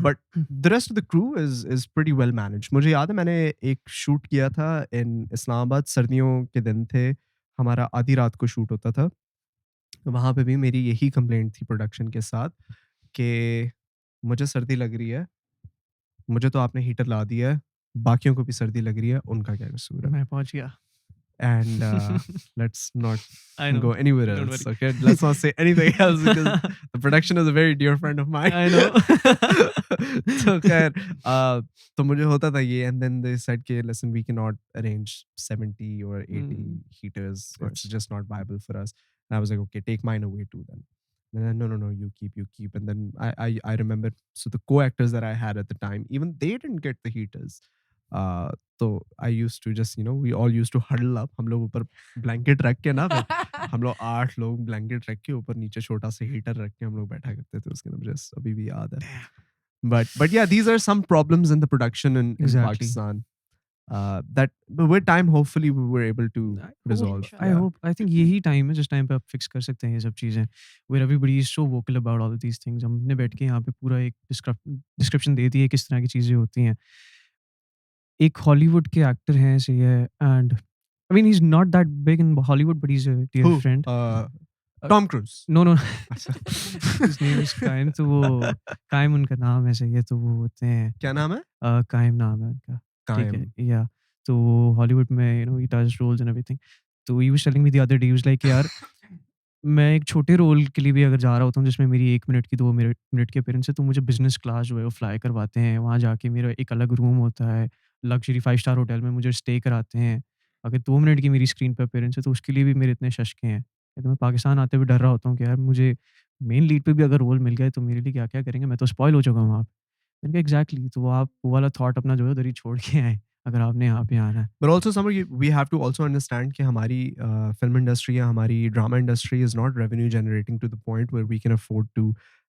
But the rest of the crew is pretty well managed. मुझे याद है मैंने एक shoot किया था in Islamabad, सर्दियों के दिन थे, हमारा आधी रात को शूट होता था. वहाँ पे भी मेरी यही कंप्लेंट थी प्रोडक्शन के साथ कि मुझे सर्दी लग रही है, मुझे तो आपने हीटर ला दिया है, बाकियों को भी सर्दी लग रही है, उनका क्या कसूर है? मैं पहुंच गया. And let's not I know. go anywhere Don't else. worry. Okay, let's not say anything else because the production is a very dear friend of mine. I know. So खैर, तो मुझे होता था ये, and then they said कि listen, we cannot arrange 70 or 80 heaters. It's just not viable for us. And I was like, okay, take mine away too then. And then, no, you keep. And then I remember, so the co-actors that I had at the time, even they didn't get the heaters. तो I used to just, we all used to huddle up. हम लोग ऊपर blanket रख के ना, हम लोग 8 लोग ब्लैंकेट रख के ऊपर नीचे छोटा सा हीटर रख के हम लोग बैठा करते थे. उसके अंदर मुझे अभी भी याद है. But yeah, these are some problems in the production in Exactly. Pakistan. That with time, hopefully, we were able to resolve. I hope. I think यही टाइम है जिस टाइम पे आप फिक्स कर सकते हैं ये सब चीज़ें. Where everybody is so vocal about all of these things. हमने बैठ के यहाँ पे पूरा एक डिस्क्रिप्शन दे दी है किस तरह की चीज़ें होती हैं. एक हॉलीवुड के एक्टर हैं, सही है, and I mean he is not that big in Hollywood, but he is a dear Who? Friend. Tom Cruise. No his name is Kayam. तो वो कायम उनका नाम है, सही है. तो वो होते हैं, क्या नाम है? कायम नाम है उनका, ठीक कायम. है, या. तो हॉलीवुड में he does roles and everything. तो he was telling me the other day, he was like यार मैं एक छोटे रोल के लिए भी अगर जा रहा होता हूँ जिसमें मेरी 1 मिनट की 2 मिनट की अपीयरेंस है, तो मुझे बिज़नेस क्लास जो है वो फ्लाई करवाते हैं। वहाँ जाके मेरा एक अलग रूम होता है, लग्ज़री 5 स्टार होटल में मुझे स्टे कराते हैं। अगर 2 मिनट की मेरी स्क्रीन पे अपीयरेंस है तो उसके लिए भी मेरे इतने शशके हैं। नहीं तो मैं पाकिस्तान आते हुए डर रहा होता हूँ कि यार मुझे मेन लीड पे भी अगर रोल मिल गया है तो मेरे लिए क्या-क्या करेंगे? मैं तो स्पॉइल हो चुका हूँ वहाँ पे। मैंने कहा एग्ज़ैक्टली, तो आप वो वाला थॉट अपना जो है उधर ही छोड़ के आएँ, अगर आपने यहाँ पे आना है। But also, Samar, we have to also understand कि हमारी film industry या हमारी drama industry is not revenue generating to the point where we can afford to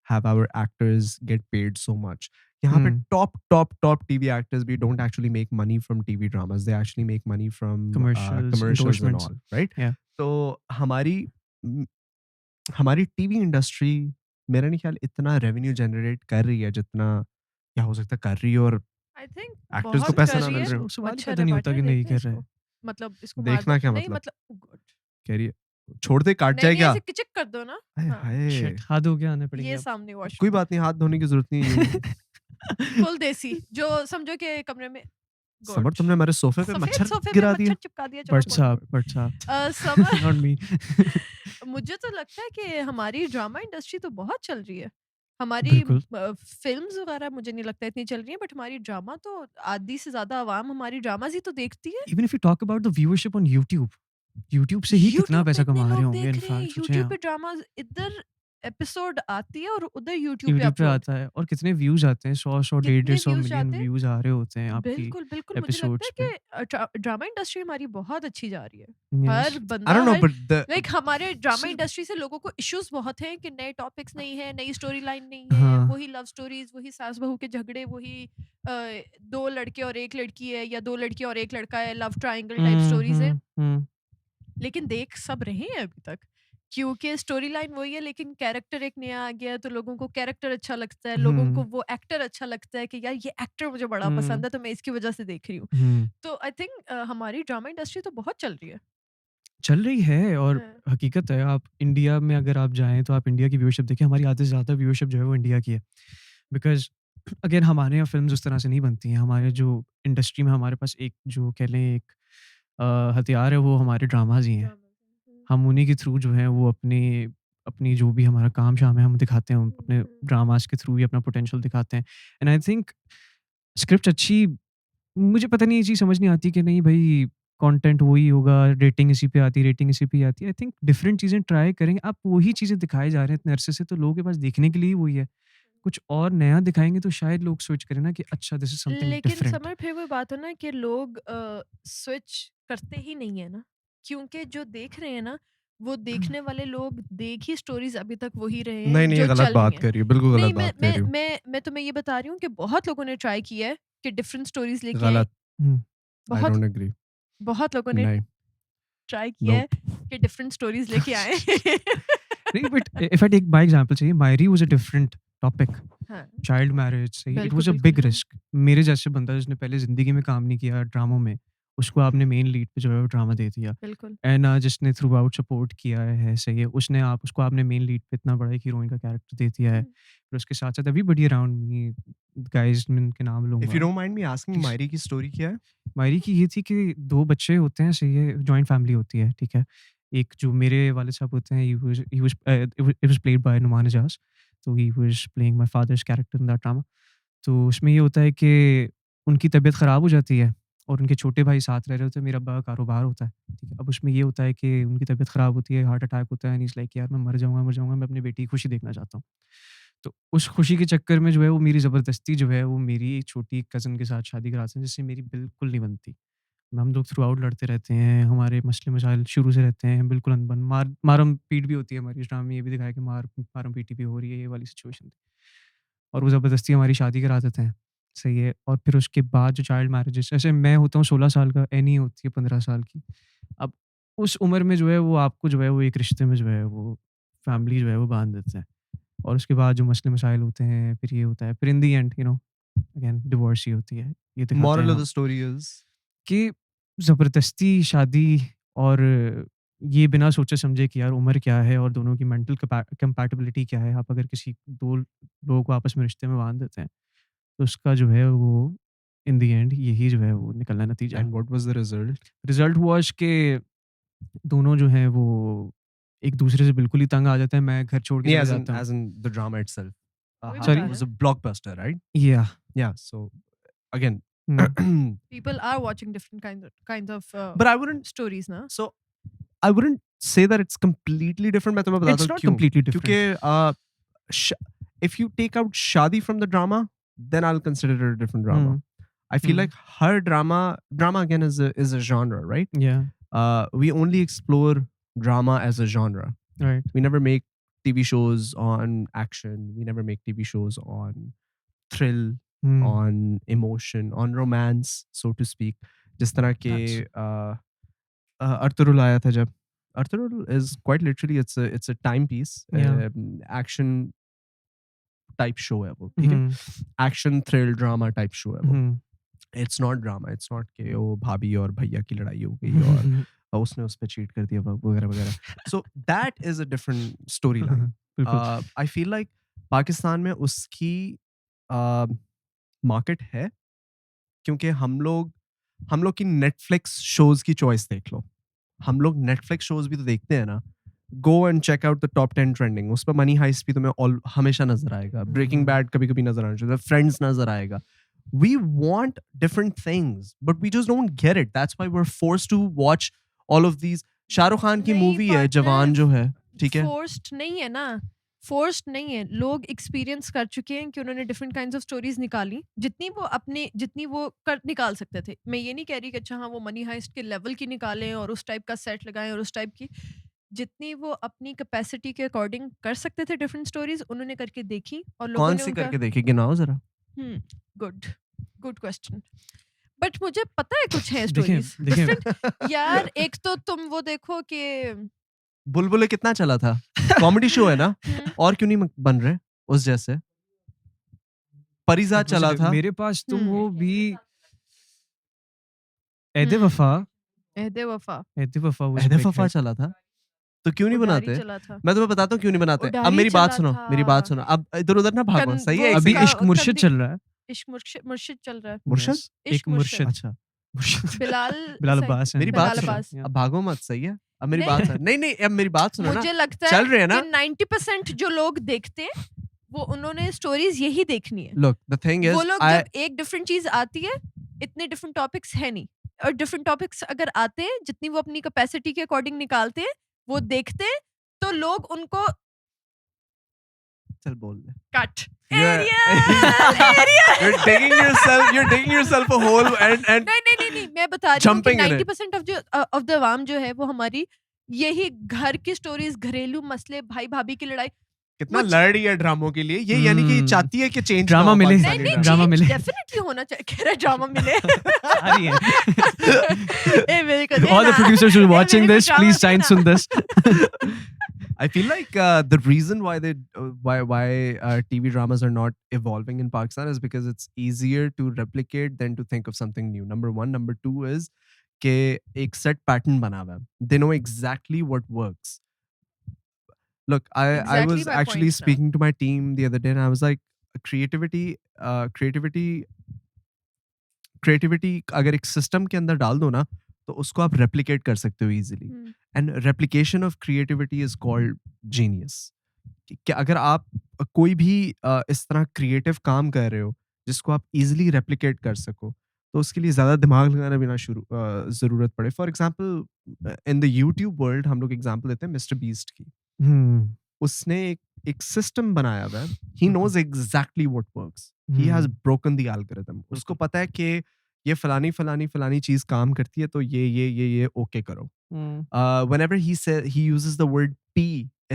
have our actors get paid so much. यहाँ पे हुँ, top TV actors we don't actually make money from TV dramas. They actually make money from commercials, commercials and endorsements, all, right? या तो हमारी म- हमारी TV industry मेरा नहीं ख्याल इतना रेवेन्यू जनरेट कर रही है जितना क्या हो सकता है कर रही है, और आई थिंक एक्टर्स को बहुत पैसा कर ना रही मिल है। रहे हो। सवाल ही पैदा मच्छर है नहीं होता पार्टनर, कि नहीं देखना कर रहे इसको। हैं। मतलब इसको मार देखना दो क्या नहीं, मतलब? मतलब गुड। कह रही है छोड़ते काट नहीं जाए नहीं, क्या? ऐसे किचक कर दो ना। हाय हाँ, हाय। शिट, हाथ धो के आने पड़ेंगे ये अब। सामने कोई वॉशरूम बात नहीं, हाथ धोने की जरूरत नहीं है। फुल देसी, जो समझो कि कमरे में समर, गुड। तुमने हमारे सोफे पे सफेद मच्छर सोफे पे गिरा दिया। मच्छर चिपका दिया, चलो बट गुड साहब, गुड। बट साहब, समर नॉट मी। मुझे तो लगता है कि हमारी ड्रामा इंडस्ट्री तो बहुत चल रही है। हमारी बिल्कुल। फिल्म्स वगैरह मुझे नहीं लगता इतनी चल रही है, बट हमारी ड्रामा तो आधी से ज्यादा आवाम हमारी ड्रामाज ही तो देखती है। Even if you talk about the viewership on YouTube, YouTube से ही कितना यूट्यूब पे पैसा इतने कमा रहे लोग होंगे देख रहे हैं, इनफैक्ट सोचें यूट्यूब आप। पे ड्रामा इधर एपिसोड आती है और उधर यूट्यूब पे यूट्यूब पे अपलोड। आता है और कितने व्यूज़ आते हैं, 100-100, कितने 150 व्यूज मिलियन जाते हैं। व्यूज़ आ रहे होते हैं आपकी बिल्कुल बिल्कुल, मुझे लगता एपिसोड्स है पे। कि ड्रामा इंडस्ट्री हमारी बहुत अच्छी जा रही है। यस। हर आई बंदा don't know her but the like हमारे ड्रामा सो इंडस्ट्री से लोगों को इश्यूज बहुत हैं कि नए टॉपिक्स नहीं है, नई स्टोरी लाइन नहीं है, हाँ। वही लव स्टोरीज, वही सास बहू के झगड़े, वही दो लड़के और एक लड़की है या दो लड़की और एक लड़का है, लव ट्रायंगल टाइप स्टोरीज है। हुँ। लेकिन देख सब रहे हैं अभी तक, क्योंकि स्टोरी लाइन वही है, लेकिन कैरेक्टर एक नया आ गया है, तो लोगों को कैरेक्टर अच्छा लगता है, लोगों को हुँ, वो एक्टर अच्छा लगता है कि यार ये एक्टर मुझे बड़ा हुँ, पसंद है, तो मैं इसकी वजह से देख रही हूँ। हुँ। तो आई थिंक हमारी ड्रामा इंडस्ट्री तो बहुत चल रही है। चल रही है और हाँ, हकीकत है, आप इंडिया में अगर आप जाएँ तो आप इंडिया की व्यूअरशिप देखिए, हमारी आधे से ज़्यादा व्यूअरशिप जो है वो इंडिया की है। बिकॉज़ अगेन हमारे यहाँ फ़िल्म्स उस तरह से नहीं बनती हैं। हमारे जो इंडस्ट्री में हमारे पास एक जो कह लें एक हथियार है वो हमारे ड्रामाज़ ही हैं। ड्रामा। हम उन्हीं के थ्रू जो है वो अपनी अपनी जो भी हमारा काम-शाम है हम दिखाते हैं, हम अपने ड्रामास के थ्रू ही अपना पोटेंशियल दिखाते हैं। एंड आई थिंक स्क्रिप्ट अच्छी, मुझे पता नहीं ये चीज़ समझ नहीं आती कि नहीं भई कंटेंट वही होगा, रेटिंग इसी पे आती है, रेटिंग इसी पे ही आती है। आई थिंक डिफरेंट चीज़ें ट्राई करेंगे, आप वही चीज़ें दिखाए जा रहे हैं इतने अरसे से तो लोगों के पास देखने के लिए ही वही है। कुछ और नया दिखाएँगे तो शायद लोग स्विच करें ना कि अच्छा दिस इज़ समथिंग लेकिन डिफरेंट। समर फिर वो बात है ना कि लोग स्विच करते ही नहीं है ना, क्योंकि जो देख रहे हैं ना, वो देखने वाले लोग देख ही स्टोरीज अभी तक वही रहे नहीं हैं नहीं, ये जो गलत चल रही बात हैं। कर रही हो, बिल्कुल नहीं, गलत बात कर रही हो। मैं तुम्हें ये बता रही हूँ कि बहुत लोगों ने ट्राई किया है कि डिफरेंट स्टोरीज लेके आए। गलत। हुँ, आई बहुत डोंट एग्री। बहुत लोगों ने नहीं। ट्राई किया है नोप। कि डिफरेंट स्टोरीज लेके आए। नहीं but if I take my example चाहिए, मायरी वाज़ अ डिफरेंट टॉपिक। हाँ, चाइल्ड मैरिज सही, इट बिल्कुल वाज़ अ बिल्कुल, बिग हाँ, रिस्क। मेरे जैसे बंदा जिसने पहले ज़िंदगी में काम नहीं किया ड्रामों में, उसको आपने मेन लीड पे जो है वो ड्रामा दे दिया। बिल्कुल। एंड जिसने थ्रू आउट सपोर्ट किया है सही है, उसको आपने मेन लीड पे इतना बड़ा एक हीरोइन का कैरेक्टर दे दिया है। हम्म, फिर उसके साथ-साथ एवरीबॉडी अराउंड मी, गाइज़ मैं उनके नाम इफ यू लूँगा। Don't mind me asking, please. मायरी की स्टोरी क्या है? मायरी की ये थी कि 2 बच्चे होते हैं सही है, जॉइंट फैमिली होती है, ठीक है। एक जो मेरे वालिद साहब होते हैं, he was played by Noman Ijaz, तो he was playing my father's character in that drama. तो उसमें ये होता है कि उनकी तबीयत ख़राब हो जाती है और उनके छोटे भाई साथ रह रहे होते हैं, मेरे अब्बा का कारोबार होता है, ठीक है। अब उसमें ये होता है कि उनकी तबीयत ख़राब होती है, हार्ट अटैक होता है एंड ही इज़ लाइक यार मैं मर जाऊँगा, मैं अपनी बेटी की खुशी देखना चाहता हूँ। तो उस खुशी के चक्कर में जो है वो मेरी ज़बरदस्ती जो है वो मेरी एक छोटी कज़िन के साथ शादी कराते हैं जिससे मेरी बिल्कुल नहीं बनती। हम लोग थ्रू आउट लड़ते रहते हैं, हमारे मसले-मसाइल शुरू से रहते हैं, बिल्कुल अनबन, मारम-पीट भी होती है हमारी। इस ड्रामे में ये भी दिखाया कि मारम-पीटी भी हो रही है, ये वाली सिचुएशन थी। और वो ज़बरदस्ती हमारी शादी करा देते हैं, सही है। और फिर उसके बाद जो चाइल्ड मैरेजेज़, जैसे मैं होता हूँ 16 साल का, एनी होती है 15 साल की। अब उस उम्र में जो है वो आपको जो है वो एक रिश्ते में जो है वो फैमिली जो है वो बाँध देते हैं। और उसके बाद जो मसले-मसाइल होते हैं, फिर ये होता है, फिर in the end again divorce ही होती है। ये दिखाते हैं मॉरल ऑफ हम द स्टोरी इज कि ज़बरदस्ती शादी और ये बिना सोचे समझे कि यार उम्र क्या है और दोनों की मेंटल कंपैटिबिलिटी क्या है। आप अगर किसी 2 लोगों को आपस में रिश्ते में बाँध देते हैं, तो उसका जो है वो इन द एंड यही जो है वो निकलना नतीजा है। And what was the result? Result was के दोनों जो हैं वो एक दूसरे से बिल्कुल ही तंग आ जाते हैं, मैं घर छोड़ के Yeah, चला जाता हूँ। as in the drama itself. वही Sorry? बता It was रहे a blockbuster, right? Yeah. Yeah. So again, Hmm. people are watching different kinds of but I wouldn't. stories ना. So I wouldn't say that it's completely different. मैं तुम्हें बताता It's हूँ not क्यों. completely different. क्योंकि if you take out Shadi from the drama, then I'll consider it a different drama. Hmm. I feel Hmm. like her drama again is a genre, right? Yeah. We only explore drama as a genre. Right. We never make TV shows on action. We never make TV shows on thrill, Hmm. on emotion, on romance, so to speak. जिस तरह के Ertugrul आया था जब. Arthurul is quite literally it's a timepiece. Yeah. Action type show है वो, ठीक है? Hmm. Action thrill drama type show है वो. Hmm. It's not drama. It's not कि वो भाभी और भैया की लड़ाई हो गई और उसने उस पे चीट कर दिया वगैरह वगैरह. So that is a different storyline. बिल्कुल. I feel like पाकिस्तान में उसकी मार्केट है क्योंकि हम लोग की नेटफ्लिक्स शोज की चॉइस देख लो. हम लोग नेटफ्लिक्स शोज भी तो देखते हैं ना. Go and check out the top 10 trending. उस पर मनी हाइस्ट भी तुम्हें हमेशा नजर आएगा. ब्रेकिंग बैड कभी कभी नजर आना चाहिए. फ्रेंड्स नजर आएगा. We want different things, but we just don't get it. That's why we're forced to watch all of these. Shahrukh Khan की नहीं, मूवी है partner, जवान जो है, ठीक है? forced नहीं है ना. forced नहीं है. लोग एक्सपीरियंस कर चुके हैं कि उन्होंने डिफरेंट काइंड्स ऑफ स्टोरीज निकाली जितनी वो निकाल सकते थे. मैं ये नहीं कह रही कि अच्छा हाँ वो मनी हाइस्ट के लेवल की निकालें और उस टाइप का सेट लगाएं और उस टाइप की. जितनी वो अपनी कैपेसिटी के अकॉर्डिंग कर सकते थे डिफरेंट स्टोरीज उन्होंने करके देखी और लोगों कौन ने सी उनका करके देखी गिनाओ जरा. Good question. बट मुझे पता है कुछ है देखिए स्टोरीज देखिए डिफरेंट. यार एक तो तुम वो देखो कि बुलबुले कितना चला था. कॉमेडी शो है ना. और क्यों नहीं बन रहे उस जैसे. परिजात चला था. मेरे पास तुम हम्म. हो भी. ऐदे हम्म. वफा. एहदे वफा ऐदे वफा was अहदे big वफा hit. चला था. तो क्यों नहीं उडारी बनाते. चला था. मैं तुम्हें बताता हूँ क्यों नहीं बनाते. अब उडारी मेरी बात चला सुनो. था. मेरी बात सुनो. अब इधर उधर ना भागो. कन- सही है. वो अभी उसका- इश्क मुर्शिद चल रहा है. इश्क मुर्शिद चल रहा है. मुर्शिद? Yes. इश्क एक मुर्शिद. अच्छा. मुर्शिद. बिलाल बिलाल सही- अब्बास है. मेरी बिलाल बात सुनो. अब्बास. अब भागो मत. सही है. अब मेरी नहीं. बात सुनो. नहीं अब मेरी बात सुनो ना. मुझे लगता चल है रहे हैं ना. कि 90% जो लोग देखते हैं वो उन्होंने स्टोरीज यही देखनी है. Look, the thing is, वो लोग जब एक डिफरेंट चीज आती है इतने डिफरेंट टॉपिक्स है नहीं. और डिफरेंट टॉपिक्स अगर आते हैं जितनी वो अपनी कैपेसिटी के अकॉर्डिंग निकालते हैं वो देखते हैं तो लोग उनको चल बोल ले. Cut You're- Ariel You're digging yourself a hole and नहीं मैं बता रही हूँ कि Jumping in it. 90% of the अवाम जो है वो हमारी यही घर की स्टोरीज घरेलू मसले भाई भाभी की लड़ाई. कितना कुछ- लड़ रही है ड्रामों के लिए. ये यानी कि चाहती है कि चेंज ड्रामा मिले. नहीं ड्रामा मिले. डेफिनेटली होना चाहिए. कह रहा ड्रामा मिले. आ रही है. ए मेरे को All the producers who are watching this, please sign soon this. I feel like the reason why TV dramas are not evolving in Pakistan is because it's easier to replicate than to think of something new. Number one. Number two is कि एक set pattern बना हुआ है. They know exactly what works. Look, I Exactly was my actually point, speaking to my team the other day and I was like, creativity अगर एक system के अंदर डाल दो ना तो उसको आप replicate कर सकते हो easily. And replication of creativity is called genius. कि अगर आप कोई भी इस तरह creative काम कर रहे हो जिसको आप easily replicate कर सको तो उसके लिए ज़्यादा दिमाग लगाना भी ना ज़रूरत पड़े. For example in the YouTube world हम लोग एग्जाम्पल देते हैं मिस्टर बीस्ट की. उसने एक सिस्टम बनाया हुआ है. He knows exactly what works. He has broken the algorithm. उसको पता है कि ये फलानी चीज काम करती है तो ये ओके करो. Whenever he uses the word P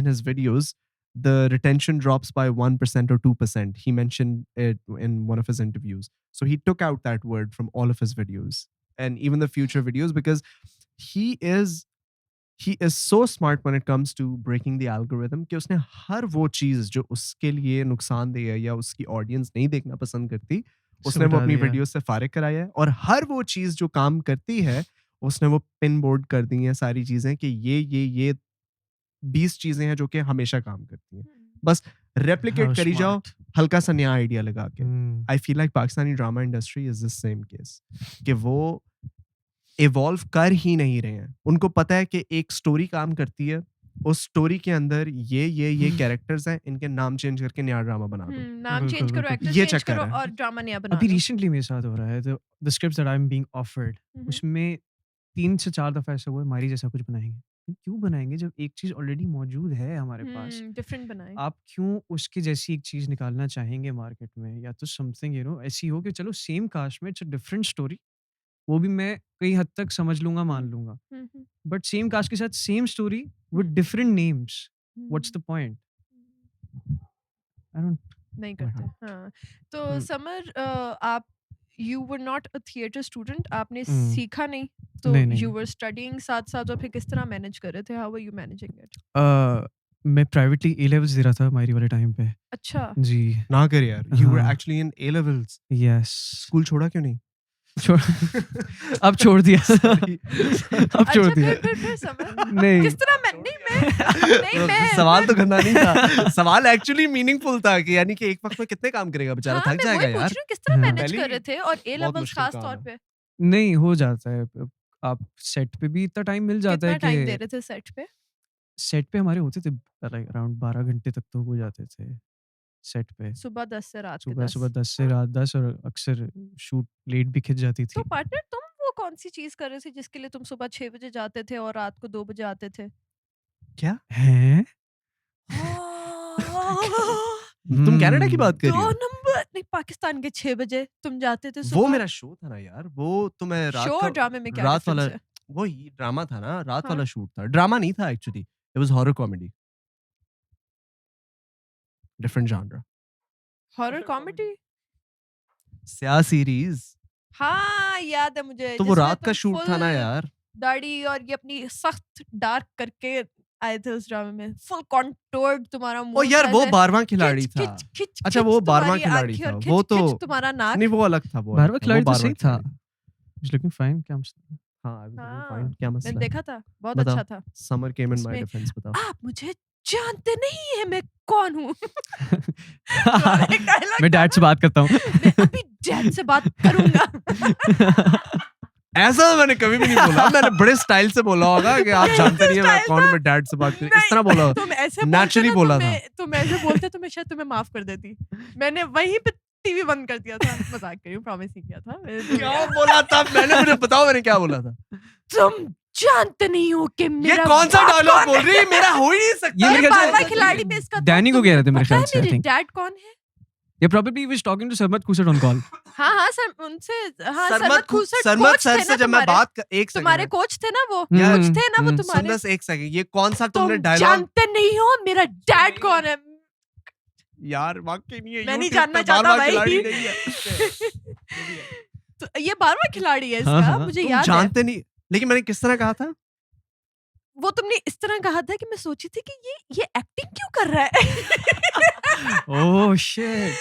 in his videos, the retention drops by 1% or 2%. He mentioned it in one of his interviews. So he took out that word from all of his videos and even the future videos because he is so smart when it comes to breaking the algorithm कि उसने हर वो चीज जो उसके लिए नुकसानदेह है या उसकी ऑडियंस नहीं देखना पसंद करती उसने वो अपनी वीडियो से फारिग कराया है. और हर वो चीज जो काम करती है उसने वो पिन बोर्ड कर दी है सारी चीजें कि ये 20 चीजें हैं जो कि हमेशा काम करती हैं. बस रेप्लिकेट करी जाओ हल्का सा नया आइडिया लगा के. I feel like Pakistani drama industry is the same case कि वो इवॉल्व कर ही नहीं रहे हैं. उनको पता है कि एक स्टोरी काम करती है उस स्टोरी के अंदर ये कैरेक्टर्स हैं, इनके नाम चेंज करके नया ड्रामा बना दो। नाम बिल्कुल, चेंज करो, बिल्कुल। एक्टर ये चेंज चक्कर करो है। और ड्रामा नया बना अभी दो। रिसेंटली मेरे साथ हो रहा है, the scripts that I am being offered, उसमें 3 से 4 दफ़ा ऐसा हुआ है हमारी जैसा कुछ बनाएंगे। क्यों बनाएंगे जब एक चीज़ ऑलरेडी मौजूद है हमारे पास? डिफरेंट बनाए। आप क्यों उसके जैसी एक चीज़ निकालना चाहेंगे मार्केट में? या तो समथिंग ऐसी हो कि चलो सेम कास्ट में इट्स अ डिफरेंट स्टोरी, वो भी मैं कई हद तक समझ लूँगा, मान लूँगा। बट सेम कास्ट के साथ same story with different names, what's the point? I don't नहीं करते। हाँ, तो हुँ। समर आप you were not a theatre student, आपने हुँ। सीखा नहीं, तो नहीं, नहीं। यू वर स्टडीइंग साथ-साथ, और फिर किस तरह मैनेज कर रहे थे? How were you managing it? मैं प्राइवेटली ए लेवल्स दे रहा था मायरी वाले टाइम पे। अच्छा। जी, ना कर यार, यू वर हाँ। Actually in A levels. Yes. School छोड़ा क्यों नहीं? छोड़ अब छोड़ दिया। Sorry. अब छोड़ अच्छा, दिया। फिर समर नहीं। किस तरह मैं नहीं मैं सवाल तो गंदा नहीं था, सवाल एक्चुअली मीनिंगफुल था कि यानी कि एक वक्त में कितने काम करेगा बेचारा, हाँ, थक मैं जाएगा वही पूछ यार। रही हूँ, किस तरह हाँ। मैनेज पहले कर ही रहे थे, और ए बहुत लेवल्स मुश्किल खास काम तौर है। पे? नहीं, हो जाता है। आप सेट पे भी इतना टाइम मिल जाता कितना है टाइम दे कि रहे थे सेट पे? सेट पे हमारे होते थे लाइक अराउंड 12 घंटे तक तो हो जाते थे सेट पे। सुबह 10 से रात के सुबह 10। 10 से रात 10, और अक्सर शूट लेट भी खिंच जाती तो थी। पार्टनर, तुम वो कौन सी चीज कर रहे थे जिसके लिए तुम सुबह 6 बजे जाते थे और रात को 2 बजे आते थे? क्या? हैं? तुम कनाडा की बात कर रही 2 हो? नंबर नहीं, पाकिस्तान के 6 बजे तुम जाते थे वो सुबह। मेरा शो था ना यार, वो तो मैं रात शो का और ड्रामे में क्या रात डिफरेंस वाला है? वो ही ड्रामा था ना, रात हाँ। वाला शूट था। ड्रामा नहीं था actually, it was horror comedy, different genre. Horror comedy? स्या सीरीज, हाँ, याद है मुझे, तो वो जिसमें रात का तुम शूट था ना फुल यार। दाढ़ी और ये अपनी सख्त डार्क करके आए थे उस ड्रामे में, फुल कॉन्टोर्ड तुम्हारा ओ मुंह यार, था वो ऐसे, 12वां खिलाड़ी खिच था। खिच खिच अच्छा, खिच वो 12वां तुम्हारी खिलाड़ी आंखें था, और वो खिच तो खिच तुम्हारा नाक। नहीं, वो अलग था, वो 12वां अलग था, वो खिलाड़ी तो 12वां सही था। खिलाड़ी। He's looking fine, क्या मसला? हाँ, I was looking हाँ, fine, क्या मैंने मसला? देखा था, बहुत बताओ। अच्छा था। समर केम इन माय उसमें डिफेंस, बताओ। आप मुझे जानते नहीं है मैं कौन हूँ। तुम्हारा एक dialogue मैं था डैड से ना, बात करता हूँ। मैं अभी डैड से बात करूंगा। ऐसा तो मैंने कभी भी नहीं बोला, मैंने बड़े स्टाइल से बोला होगा कि आप जानते नहीं है मैं स्टाइल कौन हूं, था। मैं डैड से बात करूं, इस नहीं, तरह बोला होगा। तुम ऐसे बोलते Naturally ना, बोला तुम ऐसे बोलते तो मैं शायद तुम्हें माफ कर देती। मैंने वहीं पे टीवी बंद कर दिया था। मजाक कर रही हूँ, प्रॉमिस नहीं किया था मैंने। क्या बोला था मैंने, मुझे बताओ मैंने क्या बोला था। तुम जानते नहीं हो कि ये मेरा कौन सा बाप डायलॉग कौन बोल रही है, मेरा हो ही नहीं सकता। ये मेरे ख्याल से 12वां खिलाड़ी में इसका डैनी को कह रहे थे मेरे ख्याल से, I मेरे think. डैड कौन है? Yeah, probably he was talking to Sarmat Khusat on call. हाँ सर, उनसे सरमत खूसट सरमत कोच सर थे से ना जब मैं तुम्हारे, बात एक तुम्हारे सेकंड, कोच थे ना वो, यार, कोच थे ना वो सुन तुम्हारे। सुन बस एक सेकंड, ये कौन सा तुम तुमने डायलॉग जानते नहीं हो मेरा डैड कौन है? यार, वाकई नहीं है, मैं नहीं YouTube जानना पे चाहता 12वां भाई। खिलाड़ी नहीं है। तो ये 12वां खिलाड़ी है हाँ, इसका, हाँ। मुझे तुम याद है। जानते नहीं, लेकिन मैंने किस तरह कहा था? वो तुमने इस तरह कहा था कि मैं सोची थी कि ये एक्टिंग क्यों कर रहा है। Oh shit.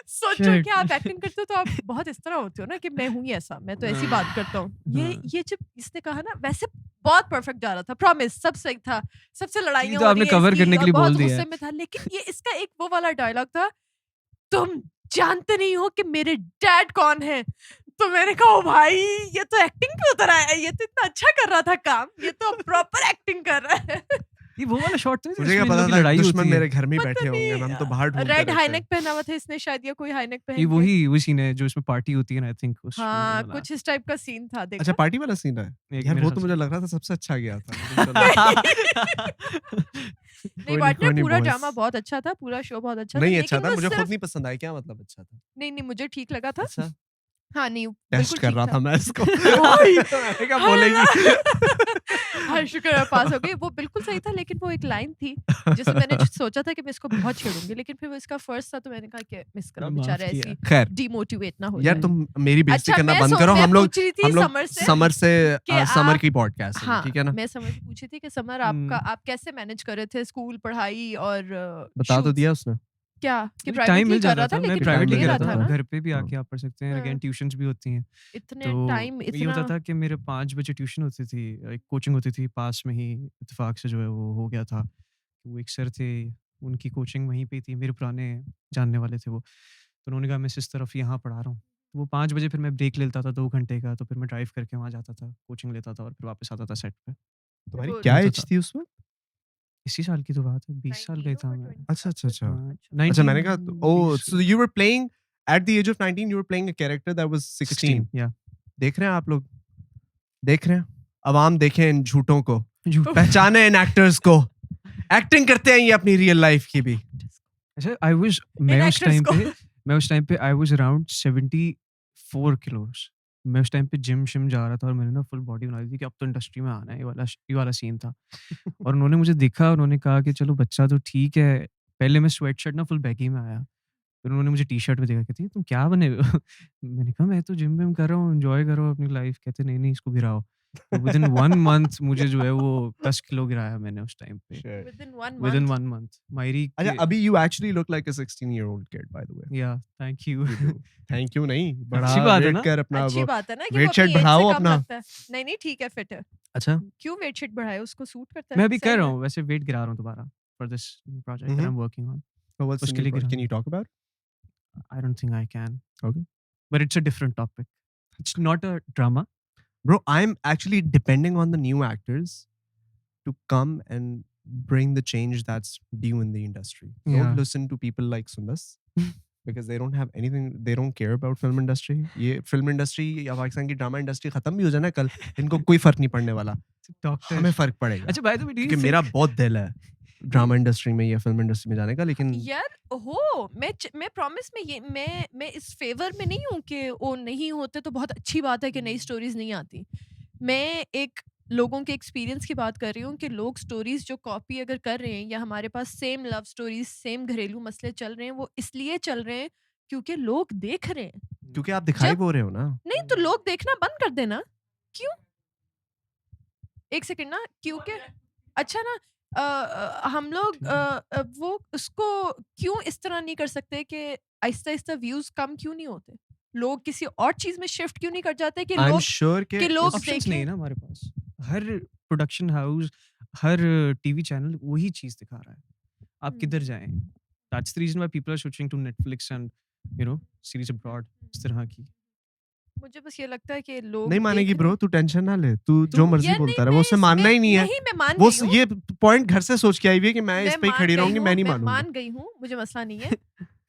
सोचो Shit. कि आप एक्टिंग करते हो तो आप बहुत इस तरह होते हो ना कि मैं हूँ ही ऐसा, मैं तो ऐसी बात करता हूँ। ये जब इसने कहा ना, वैसे बहुत परफेक्ट जा रहा था, प्रॉमिस, सब सही था, सबसे लड़ाइयाँ तो हो आपने रही हैं cover इसकी करने के और लिए बहुत बोल दिया गुस्से है। में था, लेकिन ये इसका एक वो वाला डायलॉग था, तुम जानते नहीं हो कि मेरे डैड कौन है। तो मैंने कहा, ओ भाई, ये तो एक्टिंग पे उतर आया है, ये तो इतना अच्छा कर रहा था काम, ये तो प्रॉपर एक्टिंग कर रहा है। ये वो वाला शॉट था मुझे जिसमें क्या इन पता लोगों की था लड़ाई दुश्मन होती है। मेरे घर में ही पता बैठे होंगे, नहीं, हम तो बाहर ढूंढते रेड रहते हैं। हाइनेक पहना हुआ था इसने शायद, या कोई हाइनेक ये पहन के। वही उसी ने जो इसमें पार्टी होती है ना, आई थिंक उस हाँ, वाला। कुछ इस टाइप का सीन था, देखा। अच्छा, पार्टी वाला सीन है एक यार, मेरे वो ख्याल तो से। मुझे लग रहा था सबसे अच्छा गया था। नहीं कोई पार्टनर, नहीं पूरा boys। ड्रामा बहुत अच्छा था, पूरा शो बहुत अच्छा था, नहीं अच्छा लेकिन था, वो मुझे सिर्फ खुद नहीं पसंद आया। क्या मतलब अच्छा था? नहीं मुझे ठीक लगा था। अच्छा, हाँ नहीं, टेस्ट बिल्कुल कर ठीक रहा था मैं इसको। ओए! मैंने कहा बोलेगी। हाँ, शुक्र है पास हो गई। वो बिल्कुल सही था, लेकिन वो एक लाइन थी जिसे मैंने सोचा था कि मैं इसको बहुत छेड़ूंगी, लेकिन फिर वो इसका फर्स्ट था तो मैंने कहा कि मिस करो, माफ बेचारा किया। ऐसी खैर डिमोटिवेट ना हो यार, जाए। तुम मेरी बेइज्जती अच्छा, करना बंद करो। मैं हम लोग पूछ रही थी समर से कि समर आप, की पॉडकास्ट है, हाँ, ठीक है ना? मैं समर से पूछी थी कि समर आप कैसे मैनेज कर रहे थे स्कूल, पढ़ाई और बता तो shoots? दिया उसने। क्या कि टाइम प्राइवेटली मिल कर जाता रहा था, था, मैं लेकिन प्राइवेटली ले कर रहा रहा था था, ना घर पे भी आके आप पढ़ सकते हैं, हाँ। अगेन ट्यूशंस भी होती हैं। इतने तो टाइम ये होता इतना। था कि मेरे 5 बजे ट्यूशन होती थी, एक कोचिंग होती थी पास में ही, इत्तेफाक से जो है वो हो गया था। वो एक सर थे, उनकी कोचिंग वहीं पे थी, मेरे पुराने जानने वाले थे वो। तो उन्होंने कहा मैं इस तरफ यहाँ पढ़ा रहा हूँ। तो वो 5 बजे फिर मैं ब्रेक लेता था 2 घंटे का, तो फिर मैं ड्राइव करके वहाँ जाता था, कोचिंग लेता था और फिर वापस आता था सेट पे। तुम्हारी वो- क्या होता एज था। थी उस वक्त? इसी साल की तो बात है, 20 साल का ही 19 था or मैं। 20? अच्छा अच्छा अच्छा हाँ, अच्छा मैंने कहा 19, oh 20, so you were playing at the age of 19 you were playing a character that was 16 या देख रहे हैं आप लोग देख रहे हैं अवाम देखें इन झूठों को झूठ। पहचाने इन एक्टर्स को एक्टिंग करते हैं ये अपनी रियल लाइफ की भी अच्छा आई वाज मैं उस टाइम पे आई वाज अराउंड 74 किलोस। मैं उस टाइम पे जिम शिम जा रहा था और मैंने ना फुल बॉडी बना ली थी कि अब तो इंडस्ट्री में आना है, ये वाला सीन था। और उन्होंने मुझे देखा, उन्होंने कहा कि चलो बच्चा तो ठीक है। पहले मैं स्वेट शर्ट ना फुल बैगी में आया, फिर उन्होंने मुझे टी शर्ट में देखा, कहती तुम क्या बने हुए हो? मैंने कहा मैं तो जिम विम कर रहा हूँ, एंजॉय कर रहा हूँ अपनी लाइफ। कहते नहीं नहीं इसको गिराओ। तो विदिन 1 मंथ मुझे जो है वो 10 किलो गिराया मैंने उस टाइम पे। Within 1 within month. 1 मंथ मायरी अच्छा अभी you actually look like a 16-year-old kid by the way या थैंक यू। थैंक यू नहीं बढ़ा अच्छी बात है वेट ना? कर अपना अच्छी वो बात है ना कि weight वो अपनी sheet age से बढ़ाओ कम अपना। लगता है। नहीं नहीं ठीक है, फिट है। अच्छा क्यों वेट शीट बढ़ाए, उसको सूट करता है। मैं अभी सही कर रहा है। हूँ, वैसे वेट गिरा रहा हूँ दोबारा for this project that I am working on. So what's the उसके new लिए project? गिरा Can you talk about it? I don't think I can, Okay. But it's a different topic, it's not a drama. Bro, I'm actually depending on the new actors to come and bring the change that's due in the industry. Yeah. Don't listen to people like Sundas because they don't have anything, they don't care about film industry. ये film industry या पाकिस्तान की drama industry खत्म भी हो जाए ना कल, इनको कोई फर्क नहीं पड़ने वाला। डॉक्टर हमें फर्क पड़ेगा अच्छा बाय द वे क्योंकि मेरा बहुत दिल है ड्रामा इंडस्ट्री में या फिल्म इंडस्ट्री में जाने का, लेकिन यार हो मैं प्रॉमिस में ये मैं इस फेवर में नहीं हूँ कि वो नहीं होते तो बहुत अच्छी बात है कि नई स्टोरीज नहीं आती। मैं एक लोगों के एक्सपीरियंस की बात कर रही हूँ कि लोग स्टोरीज जो कॉपी अगर कर रहे हैं या हमारे पास सेम लव स्टोरीज सेम घरेलू मसले चल रहे हैं, वो इसलिए चल रहे हैं क्योंकि लोग देख रहे हैं। क्योंकि आप दिखाई जब- वो रहे हो ना। नहीं तो लोग देखना बंद कर देना। क्यों? एक सेकंड ना, क्योंकि अच्छा ना हम लोग वो उसको क्यों इस तरह नहीं कर सकते कि आहिस्ता आहिस्ता व्यूज कम क्यों नहीं होते? लोग किसी और चीज में शिफ्ट क्यों नहीं कर जाते कि आई एम लोग श्योर कि लोग ऑप्शंस देखें। नहीं है ना हमारे पास। हर प्रोडक्शन हाउस, हर टीवी चैनल वही चीज दिखा रहा है। आप किधर जाएं? That's the reason why people are switching to Netflix and series abroad इस तरह की। मुझे बस ये लगता है कि लोग नहीं मानेगी देख ब्रो, रहे तू टेंशन ना ले, तू तो- जो मर्जी यार बोलता नहीं, रहे, वो उसे मानना ही नहीं है। नहीं मैं मान वो गई हूँ। ये पॉइंट घर से सोच के आई हुई है कि मैं इस पे ही मान खड़ी गई रहूंगी, हूँ, मैं नहीं मानूंगी। मान गई हूँ, मुझे मसला नहीं है।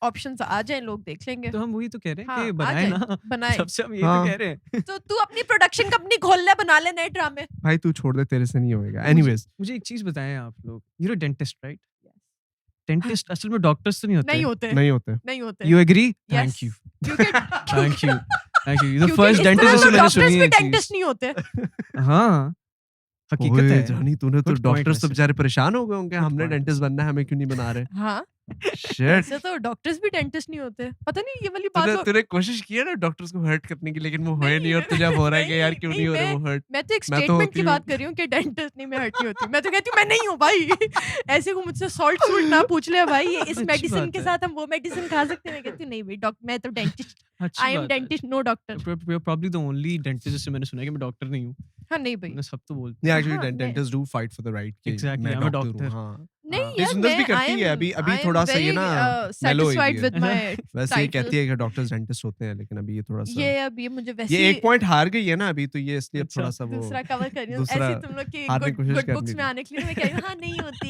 ऑप्शंस आ जाएं, लोग देख लेंगे। तो हम वही तो कह रहे हैं हाँ, कि आ बनाए जाए, ना। बनाए। सबसे हम ये हाँ। तो कह रहे हैं। तो तू अपनी प्रोडक्शन कंपनी खोल ले, बना ले नए ड्रामे। भाई तू छोड़ दे, तेरे से नहीं होएगा। एनीवेज मुझे एक चीज बताएं आप लोग, you are dentist right? Dentist असल में डॉक्टर्स तो नहीं होते। नहीं होते, नहीं होते। नहीं होते। You agree? Yes. Thank you, क्योंकि thank you, thank you. The क्योंकि फर्स्ट इस तरह डेंटिस्ट तो मैंने डॉक्टर्स सुनी भी है डेंटिस्ट नहीं होते। हाँ हकीकत ओए, है। जानी तूने तो Good point डॉक्टर्स तो वैसे। बेचारे परेशान हो गए होंगे, Good हमने point डेंटिस्ट वैसे। बनना है, हमें क्यों नहीं बना रहे। हाँ, शिट। ऐसे तो डॉक्टर्स भी डेंटिस्ट नहीं होते। पता नहीं ये वाली बात तूने कोशिश की है ना डॉक्टर्स को हर्ट करने की, लेकिन वो हुए नहीं, और तुझे अब हो रहा है कि यार क्यों नहीं हो रहे वो हर्ट। मैं तो एक मैं तो स्टेटमेंट होती की हूँ। बात कर रही हूँ कि डेंटिस्ट नहीं, मैं हर्ट नहीं होती। मैं तो कहती हूँ मैं नहीं हूँ भाई। ऐसे को मुझसे सॉल्ट सूट ना पूछ ले भाई, ये इस अच्छी मेडिसिन बात के है। साथ हम वो मेडिसिन खा सकते हैं। मैं कहती हूँ नहीं भाई, मैं तो डेंटिस्ट, अच्छी आई एम बात है। Dentist, no doctor. Probably the only dentist जिससे मैंने सुना है कि मैं डॉक्टर नहीं हूँ। हाँ नहीं भाई, मैंने सब तो बोलते नहीं हाँ, एक्चुअली मैं- dentist do fight for the right कि Exactly, मैं I'm a डॉक्टर हूँ। doctor. हाँ नहीं हाँ। यार सुंदर भी मैं करती है, अभी थोड़ा सा ये ना mellow हुई satisfied है। with my वैसे ये title. कहती है कि डॉक्टर्स डेंटिस्ट होते हैं, लेकिन अभी ये थोड़ा सा ये अब ये मुझे वैसे ये एक पॉइंट हार गई है ना अभी, तो ये इसलिए अब अच्छा, थोड़ा सा वो दूसरा कवर कर रही हूँ। दूसरा ऐसे तुम लोग की हारने की कोशिश गुड कर बुक्स ली में थी। आने के लिए मैं कह रही हूँ हाँ नहीं होती।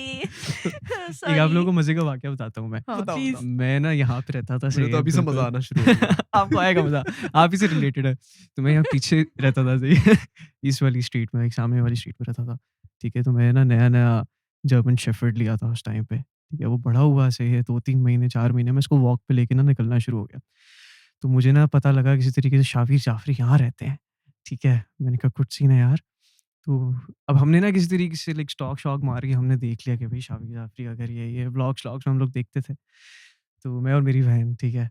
एक आप लोगों को मजे का वाकया बताता हूँ मैं। हाँ, बताओ, please. बताओ। मैं ना यहाँ पे रहता था। मुझे तो अभी से बिल्कुल। मजा आना शुरू हो गया। आपको आएगा मजा, आप ही से रिलेटेड है। तो मैं यहाँ पीछे रहता था सही, इस वाली स्ट्रीट में, एक सामने वाली स्ट्रीट में रहता था। ठीक है, तो मैं ना नया जर्मन शेफर्ड लिया था उस टाइम पे। ठीक है, वो बड़ा हुआ से है 2-3 महीने 4 महीने में इसको वॉक पे लेके ना निकलना शुरू हो गया। तो मुझे ना पता लगा किसी तरीके से शाफिर जाफरी यहाँ रहते हैं। ठीक है, मैंने कहा कुछ सीन है यार। तो अब हमने ना किसी तरीके से लाइक स्टॉक शॉक मार के हमने देख लिया कि भाई शाफिर जाफरी का घर ये व्लॉग्स में हम लोग देखते थे। तो मैं और मेरी बहन, ठीक है,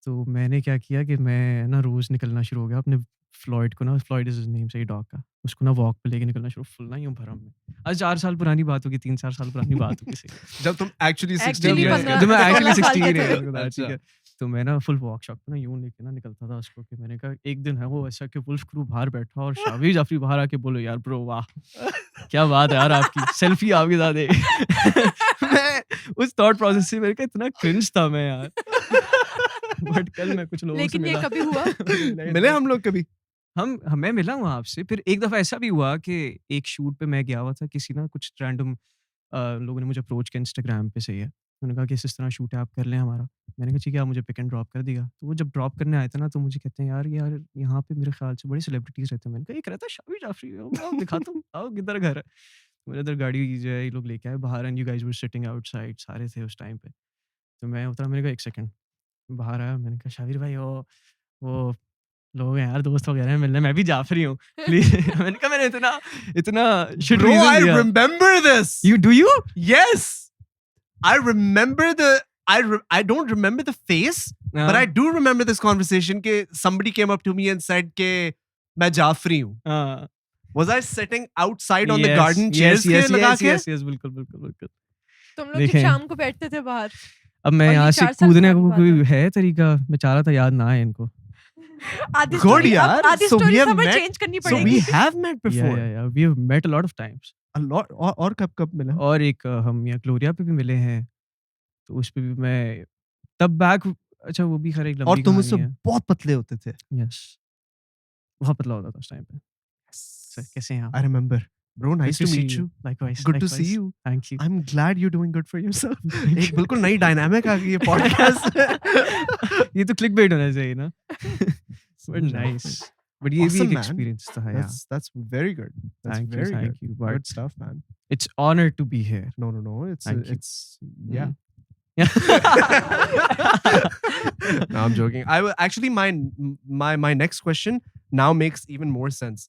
तो मैंने क्या किया कि मैं ना रोज़ निकलना शुरू हो गया अपने फ्लॉयड को ना, फ्लॉयड इज़ हिज़ नेम, सही डॉग का, उसको ना वॉक पे लेके निकलना शुरू, फुल ना यूँ भरम में। आज 4 साल पुरानी बात होगी, 3-4 साल पुरानी बात होगी सही। जब तुम एक्चुअली 16 Actually years 15 के जब मैं थे। एक्चुअली 16 साल 16 के थे। है, अच्छा। ठीक है। तो मैं ना फुल वॉक शॉप पे ना यूँ लेके ना निकलता था उसको, कि मैंने कहा एक दिन है वो ऐसा कि वुल्फ क्रू बाहर बैठा और शाफिर जाफरी बाहर आके बोलो यार ब्रो वाह क्या बात है यार आपकी, सेल्फी आपके साथ है। मैं उस थॉट प्रोसेस से मेरे का इतना क्रिंज था मैं यार। बट कल मैं कुछ लोगों से लेकिन ये मिला। कभी हुआ? मिले हम लोग कभी? मैं मिला हूँ आपसे। फिर एक दफ़ा ऐसा भी हुआ कि एक शूट पे मैं गया हुआ था किसी ना कुछ रैंडम लोगों ने मुझे अप्रोच किया इंस्टाग्राम पे से ही है। उन्होंने कहा कि इस तरह शूट है, आप कर लें हमारा। मैंने कहा ठीक है, आप मुझे पिक एंड ड्रॉप कर देगा। तो वो जब ड्रॉप करने आए थे ना, तो मुझे कहते हैं यार यहाँ पे मेरे ख्याल से बड़े सेलिब्रिटीज़ रहते हैं। मैंने कहा एक रहता है शाबिर जाफरी, आओ दिखाता हूँ, आओ किधर घर है। मेरे इधर गाड़ी जो है ये लोग लेके आए बाहर, and you guys were sitting outside, सारे थे उस टाइम पे। तो मैं उतरा, मैंने कहा 1 सेकंड, बाहर आया, मैंने कहा शाबिर भाई वो लोग हैं यार, दोस्त वगैरह हैं मिलने, मैं भी जाफरी हूँ प्लीज। मैंने कहा मैंने इतना शिट Bro, रीजन I दिया। remember this. You do you? Yes, I remember I don't remember the face, but I do remember this conversation. Ke somebody came up to me and said ke मैं जाफरी हूँ. हाँ। Was I sitting outside on the Yes, garden yes, chairs yes, के लगा yes, के? yes, yes, बिल्कुल बिल्कुल बिल्कुल। तुम लोग देखें। जब शाम को बैठते थे बाहर, अब मैं और ये यहाँ से 4 साल कूदने पुरानी को बात कोई है। है तरीका, मैं चाह रहा था याद ना आए इनको। आधी Good story- यार. अब आधी So we story have हमें met- change करनी So we पड़ेगी। have met before. Yeah, we have met a lot of times. A lot. और कब मिला? और एक हम यहाँ ग्लोरिया पे भी मिले हैं, तो उस पे भी मैं तब बैक, अच्छा वो भी खैर एक और लंबी तुम उससे कहानी है। बहुत पतले होते थे. यस, बहुत पतला होता था उस टाइम पे। सर कैसे हैं आप? I remember. Bro, nice to meet you. Likewise. Good to see you. Thank you. I'm glad you're doing good for yourself. एक बिल्कुल नई डायनामिक आ गई है पॉडकास्ट। ये तो क्लिकबेट होना चाहिए ना। But nice. But ये भी Awesome, एक man. एक्सपीरियंस था यार। That's very good. That's Thank you, very thank good. you. Good But stuff, man. it's honor to be here. No. It's Thank you. yeah. Yeah. No, I'm joking. I will actually my next question now makes even more sense.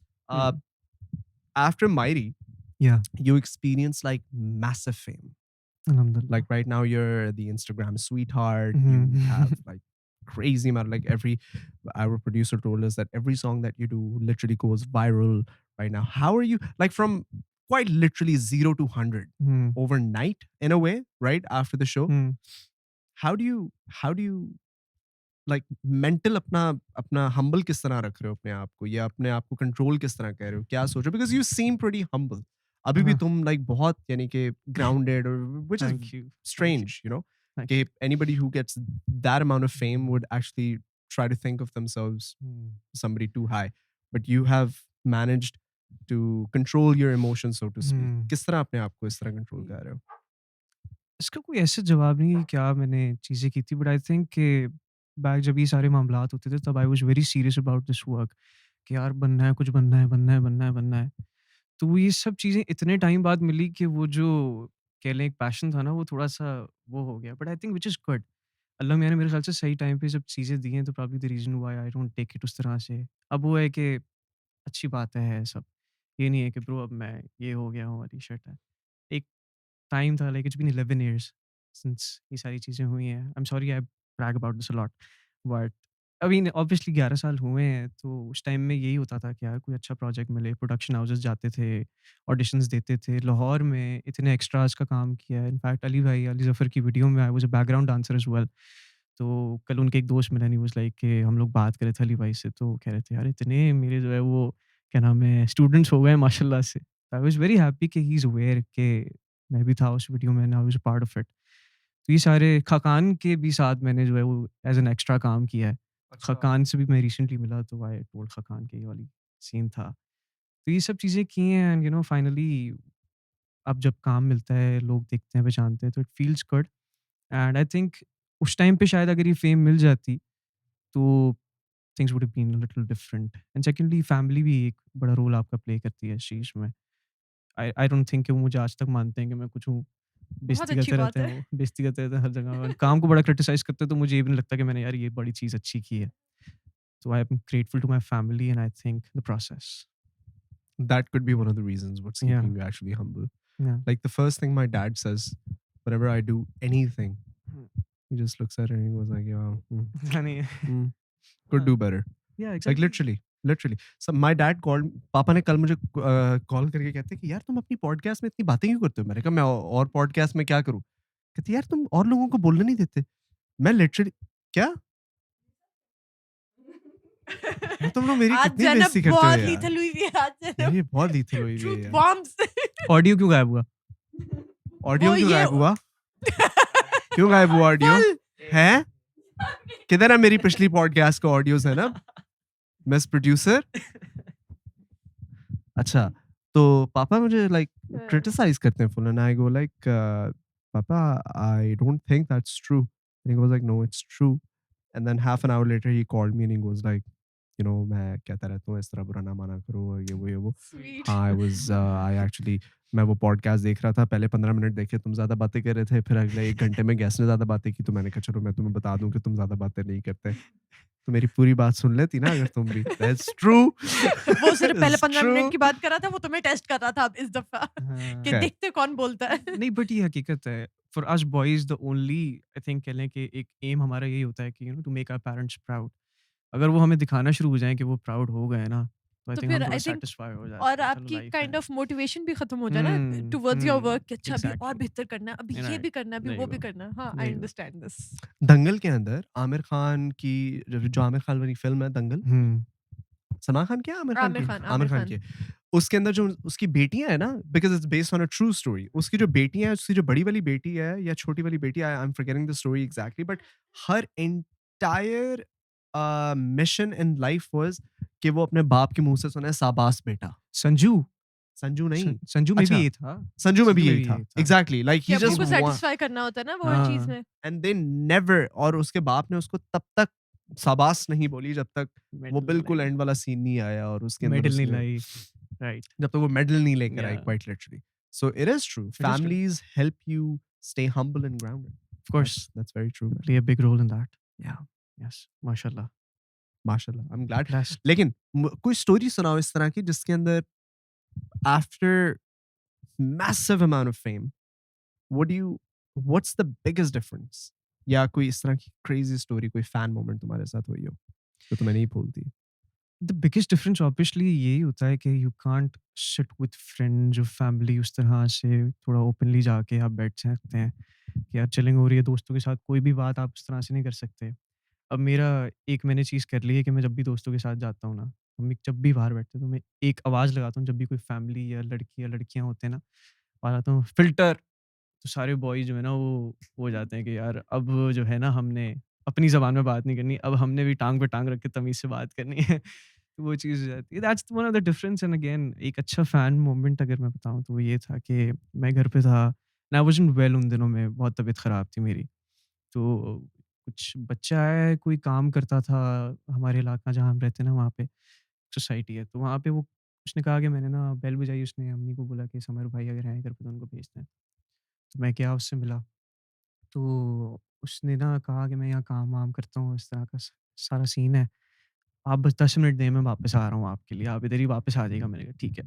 After Mighty, Yeah. you experienced like massive fame. Alhamdulillah. Like right now, you're the Instagram sweetheart. Mhm. You have like crazy amount. Like our producer told us that every song that you do literally goes viral right now. How are you like from quite literally 0 to 100 Hmm. overnight in a way, right after the show? Hmm. How do you like mental अपना humble किस तरह रख रहे हो अपने आप को, या अपने आप को control किस तरह कर रहे हो, क्या सोच रहे हो? Because you seem pretty humble. अभी भी हाँ। तुम like बहुत यानी कि grounded, or which is Thank you. strange, you know. Thank कि anybody who gets that amount of fame would actually try to think of themselves Hmm. somebody too high, but you have managed to control your emotions, so to speak. Hmm. किस तरह अपने आप को इस तरह control कर रहे हो? इसका कोई ऐसा जवाब नहीं है कि क्या मैंने चीज़ें की थी, बट आई थिंक कि बैक जब ये सारे मामलात होते थे तब I was very serious about this work कि यार बनना है, कुछ बनना है। तो वो ये सब चीज़ें इतने टाइम बाद मिली कि वो जो कह लें एक पैशन था ना, वो थोड़ा-सा वो हो गया, but I think which is good. Allah मियाँ ने मेरे ख्याल से सही टाइम पे सब चीज़ें दी हैं, तो probably the reason why I don't take it उस तरह से। अब वो है कि अच्छी बात है सब। ये नहीं है कि ब्रो अब मैं ये हो गया हूँ वाली शर्ट है। एक टाइम था, like it's been 11 years since ये सारी चीज़ें हुई हैं। I am sorry I brag about this a lot, but I mean obviously 11 साल हुए हैं, तो उस टाइम में यही होता था कि यार कोई अच्छा प्रोजेक्ट मिले, प्रोडक्शन हाउसेस जाते थे, ऑडिशंस देते थे। लाहौर में इतने एक्स्ट्रास का काम किया है। इनफैक्ट अली ज़फ़र की वीडियो में I was a background dancer as well. तो कल उनके एक दोस्त मिले, ही वाज़ लाइक कि हम लोग बात कर रहे थे अली भाई से, तो कह रहे थे यार इतने मेरे जो है वो क्या नाम है स्टूडेंट्स हो गए हैं माशाल्लाह से। आई वाज़ वेरी हैप्पी कि ही इज़ अवेयर कि मैं भी था उस वीडियो में, I was a part of it. तो ये सारे खाकान के भी साथ मैंने जो है वो एज़ एन एक्स्ट्रा काम किया है। खाकान से भी मैं रिसेंटली मिला, तो आई टोल्ड खाकान के ये वाली सीन था। तो ये सब चीज़ें की हैं, एंड यू नो फाइनली अब जब काम मिलता है, लोग देखते हैं, पहचानते हैं, तो it feels good. And I think उस टाइम पे शायद अगर ये फेम मिल जाती तो things would have been a little different. And secondly family भी एक बड़ा रोल आपका प्ले करती है इस चीज़ में। आई डोंट थिंक कि वो मुझे आज तक मानते हैं कि मैं कुछ हूँ। बेइज़्ज़ती अच्छी करते बात रहते हैं है। वो, बेइज़्ज़ती करते रहते हैं हर जगह और काम को बड़ा क्रिटिसाइज़ करते हैं, तो मुझे ये भी नहीं लगता कि मैंने यार ये बड़ी चीज़ अच्छी की है। So I am grateful to my family, and I think the process. That could be one of the reasons what's Yeah. keeping you actually humble. Yeah. Like the first thing my dad says whenever I do anything, he just looks at it and he goes like, "Yeah, yeah, could do better." Like exactly. literally. So my dad called. पापा ने कल मुझे call करके कहते कि यार तुम अपनी पॉडकास्ट में इतनी बातें क्यों करते हो? मैंने कहा मैं और पॉडकास्ट में क्या करूँ? कहते यार तुम और लोगों को बोलने नहीं देते। मैं लिटरली क्या? यार तुम लोग मेरी आज कितनी ज़ैनब बेइज्जती करते हो बहुत यार। lethal हुई हुई है आज ज़ैनब। यार ये बहुत lethal हुई हुई है Truth यार। bombs। ऑडियो क्यों गायब हुआ? ऑडियो वो क्यों ये- गायब हुआ? क्यों गायब हुआ ऑडियो? हैं? किधर है मेरी पिछली पॉडकास्ट का ऑडियोज है ना? Miss producer. अच्छा, तो पापा मुझे लाइक हाँ। क्रिटिसाइज करते हैं full and I go like पापा I don't think that's true and he was like no it's true and then half an hour later he called me and he was like you know मैं कहता रहता हूँ इस तरह बुरा ना माना करो ये वो Sweet. हाँ आई एक्चुअली मैं वो पॉडकास्ट देख रहा था पहले 15 मिनट देखे तुम ज्यादा बातें कर रहे थे फिर अगले 1 घंटे में गेस्ट ने ज्यादा बातें की तो मैंने कहा चलो मैं तुम्हें बता दूं कि तुम ज्यादा बातें नहीं करते तो मेरी पूरी बात सुन लेती ना अगर तुम भी दैट्स ट्रू वो सिर्फ पहले 15 मिनट की बात कर रहा था, वो तुम्हें टेस्ट कर रहा था अब इस दफा हाँ। कि Okay. देखते कौन बोलता है। नहीं बट ये हकीकत है for us boys the only I think कह लें कि एक एम हमारा यही होता है कि you know to make our parents proud अगर वो हमें दिखाना शुरू हो जाए कि वो प्राउड हो गए ना तो आई तो थिंक फिर हम थोड़ा I think सेटिस्फाई हो जाते और हैं चलो आपकी लाइफ काइंड है ऑफ मोटिवेशन भी खत्म हो जाए ना हम्म, टुवर्ड्स योर हम्म, वर्क कि अच्छा अभी और exactly. बेहतर करना है, अभी ये Right. भी करना है, अभी There वो you भी go. करना है। हाँ, There I you go. Understand this. Dangal के अंदर आमिर खान की जो आमिर खान वाली फिल्म है दंगल सलमान खान की है आमिर खान आमिर की खान, आमिर खान की उसके अंदर जो उसकी बेटियां है ना because it's based on a true story उसकी जो बेटियां है उसकी जो बड़ी वाली बेटी है या छोटी वाली बेटी है I am forgetting the story exactly but her entire mission in life was कि वो अपने बाप के मुंह से सुने शाबाश बेटा संजू संजू नहीं संजू में अच्छा, भी ये था संजू में भी संजू यही था एग्जैक्टली लाइक कि ही अब्बू जस्ट को सेटिस्फाई करना होता है ना वो हर चीज हाँ। में। एंड दे नेवर और उसके बाप ने उसको तब तक शाबाश नहीं बोली जब तक वो बिल्कुल एंड वाला सीन नहीं आया और उसके अंदर मेडल नहीं उसने- लाई राइट जब तक वो मेडल नहीं लेकर आई Yeah. Quite literally so it is true true. families help you stay humble and grounded of course that's very true man. play a big role in that Yeah. yes mashallah माशाल्लाह I am glad blessed लेकिन कोई story सुनाओ इस तरह की जिसके अंदर after massive amount of fame what's the biggest difference या कोई इस तरह की crazy story कोई fan moment तुम्हारे साथ हुई हो जो तुम्हें नहीं भूलती the biggest difference obviously यही होता है कि you can't sit with friends or family उस तरह से थोड़ा openly जाके आप बैठ सकते हैं कि यार chilling हो रही है दोस्तों के साथ कोई भी बात आप उस तरह से नहीं कर सकते अब मेरा एक मैंने चीज़ कर ली है कि मैं जब भी दोस्तों के साथ जाता हूँ ना हम जब भी बाहर बैठते हैं तो मैं एक आवाज़ लगाता हूँ जब भी कोई फैमिली या लड़की या लड़कियाँ होते हैं ना आ जाता हूँ फिल्टर तो सारे बॉयज जो है ना वो हो जाते हैं कि यार अब जो है ना हमने अपनी ज़बान में बात नहीं करनी अब हमने भी टांग पे टांग रख के तमीज़ से बात करनी है तो वो चीज़ हो जाती है that's one of the difference and again एक अच्छा फ़ैन मोमेंट अगर मैं बताऊँ तो वो ये था कि मैं घर पे था आई वाज़न्ट वेल उन दिनों में बहुत तबीयत ख़राब थी मेरी तो कुछ बच्चा है कोई काम करता था हमारे इलाका जहाँ हम रहते हैं ना वहाँ पे सोसाइटी है तो वहाँ पे वो उसने कहा कि मैंने ना बेल बजाई उसने अम्मी को बोला कि समर भाई अगर हैं घर पे तो उनको भेजते हैं तो मैं गया उससे मिला तो उसने ना कहा कि मैं यहाँ काम वाम करता हूँ इस तरह का सारा सीन है आप बस 10 मिनट दें मैं वापस आ रहा हूँ आपके लिए आप इधर ही वापस आ जाइएगा मैंने कहा ठीक है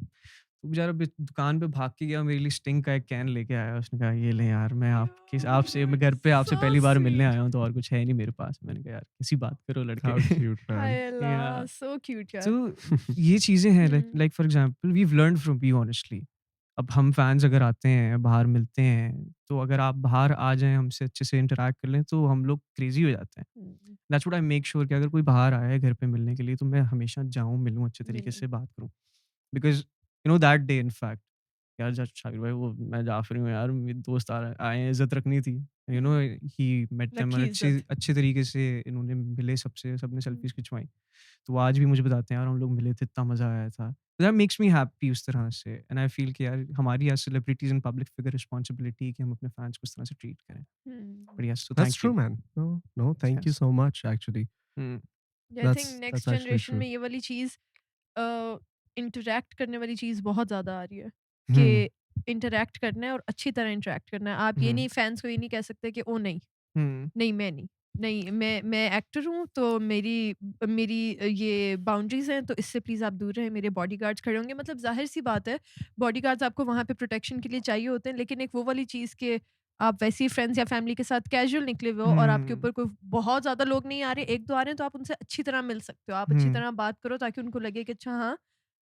तो बेचारा दुकान पे भाग के गया मेरे लिए स्टिंग का एक कैन लेके आया उसने कहा ये ले यार मैं आपसे मैं घर पे आपसे So पहली बार मिलने sweet. आया हूँ तो और कुछ है नहीं मेरे पास मैंने कहा यार कैसी बात करो how लड़के cute man हाय अल्लाह, Yeah. so cute यार। तो ये चीज़ें हैं hmm. Like for example we learn from be honestly अब हम फैंस अगर आते हैं बाहर मिलते हैं तो अगर आप बाहर आ जाएं हमसे अच्छे से इंटरेक्ट कर लें तो हम लोग क्रेजी हो जाते हैं hmm, that's what I make sure कि अगर कोई बाहर आया है घर पे मिलने के लिए तो मैं हमेशा जाऊँ मिलूँ अच्छे तरीके से बात करूँ because you know that day in fact यार जब शाकिर भाई वो मैं जाफरी हूँ यार मेरे दोस्त आए हैं इज्जत रखनी थी you know he met them रखी अच्छे इज्जत। अच्छे तरीके से इन्होंने मिले सबसे सबने सेल्फीज खिंचवाई तो वो आज भी मुझे बताते हैं यार हम लोग मिले थे इतना मजा आया था दैट मेक्स मी हैप्पी उस तरह से एंड आई फील कि यार हमारी as celebrities and public figure responsibility कि हम अपने फैंस को इस तरह से ट्रीट करें but yes so that's thank true you man no thank you Yes. so much actually I That's- think next that's actually generation true. में ये वाली चीज इंटरेक्ट करने वाली चीज बहुत ज्यादा आ रही है हम्म, कि इंटरेक्ट करना है और अच्छी तरह इंटरेक्ट करना है। आप ये हम्म। नहीं फैंस को ये नहीं कह सकते कि ओ नहीं हम्म, नहीं मैं नहीं नहीं मैं एक्टर हूँ तो मेरी मेरी ये बाउंड्रीज हैं तो इससे प्लीज़ आप दूर रहें। मेरे बॉडीगार्ड्स खड़े होंगे, मतलब जाहिर सी बात है बॉडीगार्ड्स आपको वहाँ पे प्रोटेक्शन के लिए चाहिए होते हैं, लेकिन एक वो वाली चीज़ के आप वैसे ही फ्रेंड्स या फैमिली के साथ कैजुअल निकले हुए हो और आपके ऊपर कोई बहुत ज़्यादा लोग नहीं आ रहे, एक दो आ रहे हैं, तो आप उनसे अच्छी तरह मिल सकते हो, आप अच्छी हम्म। तरह बात करो ताकि उनको लगे कि अच्छा हाँ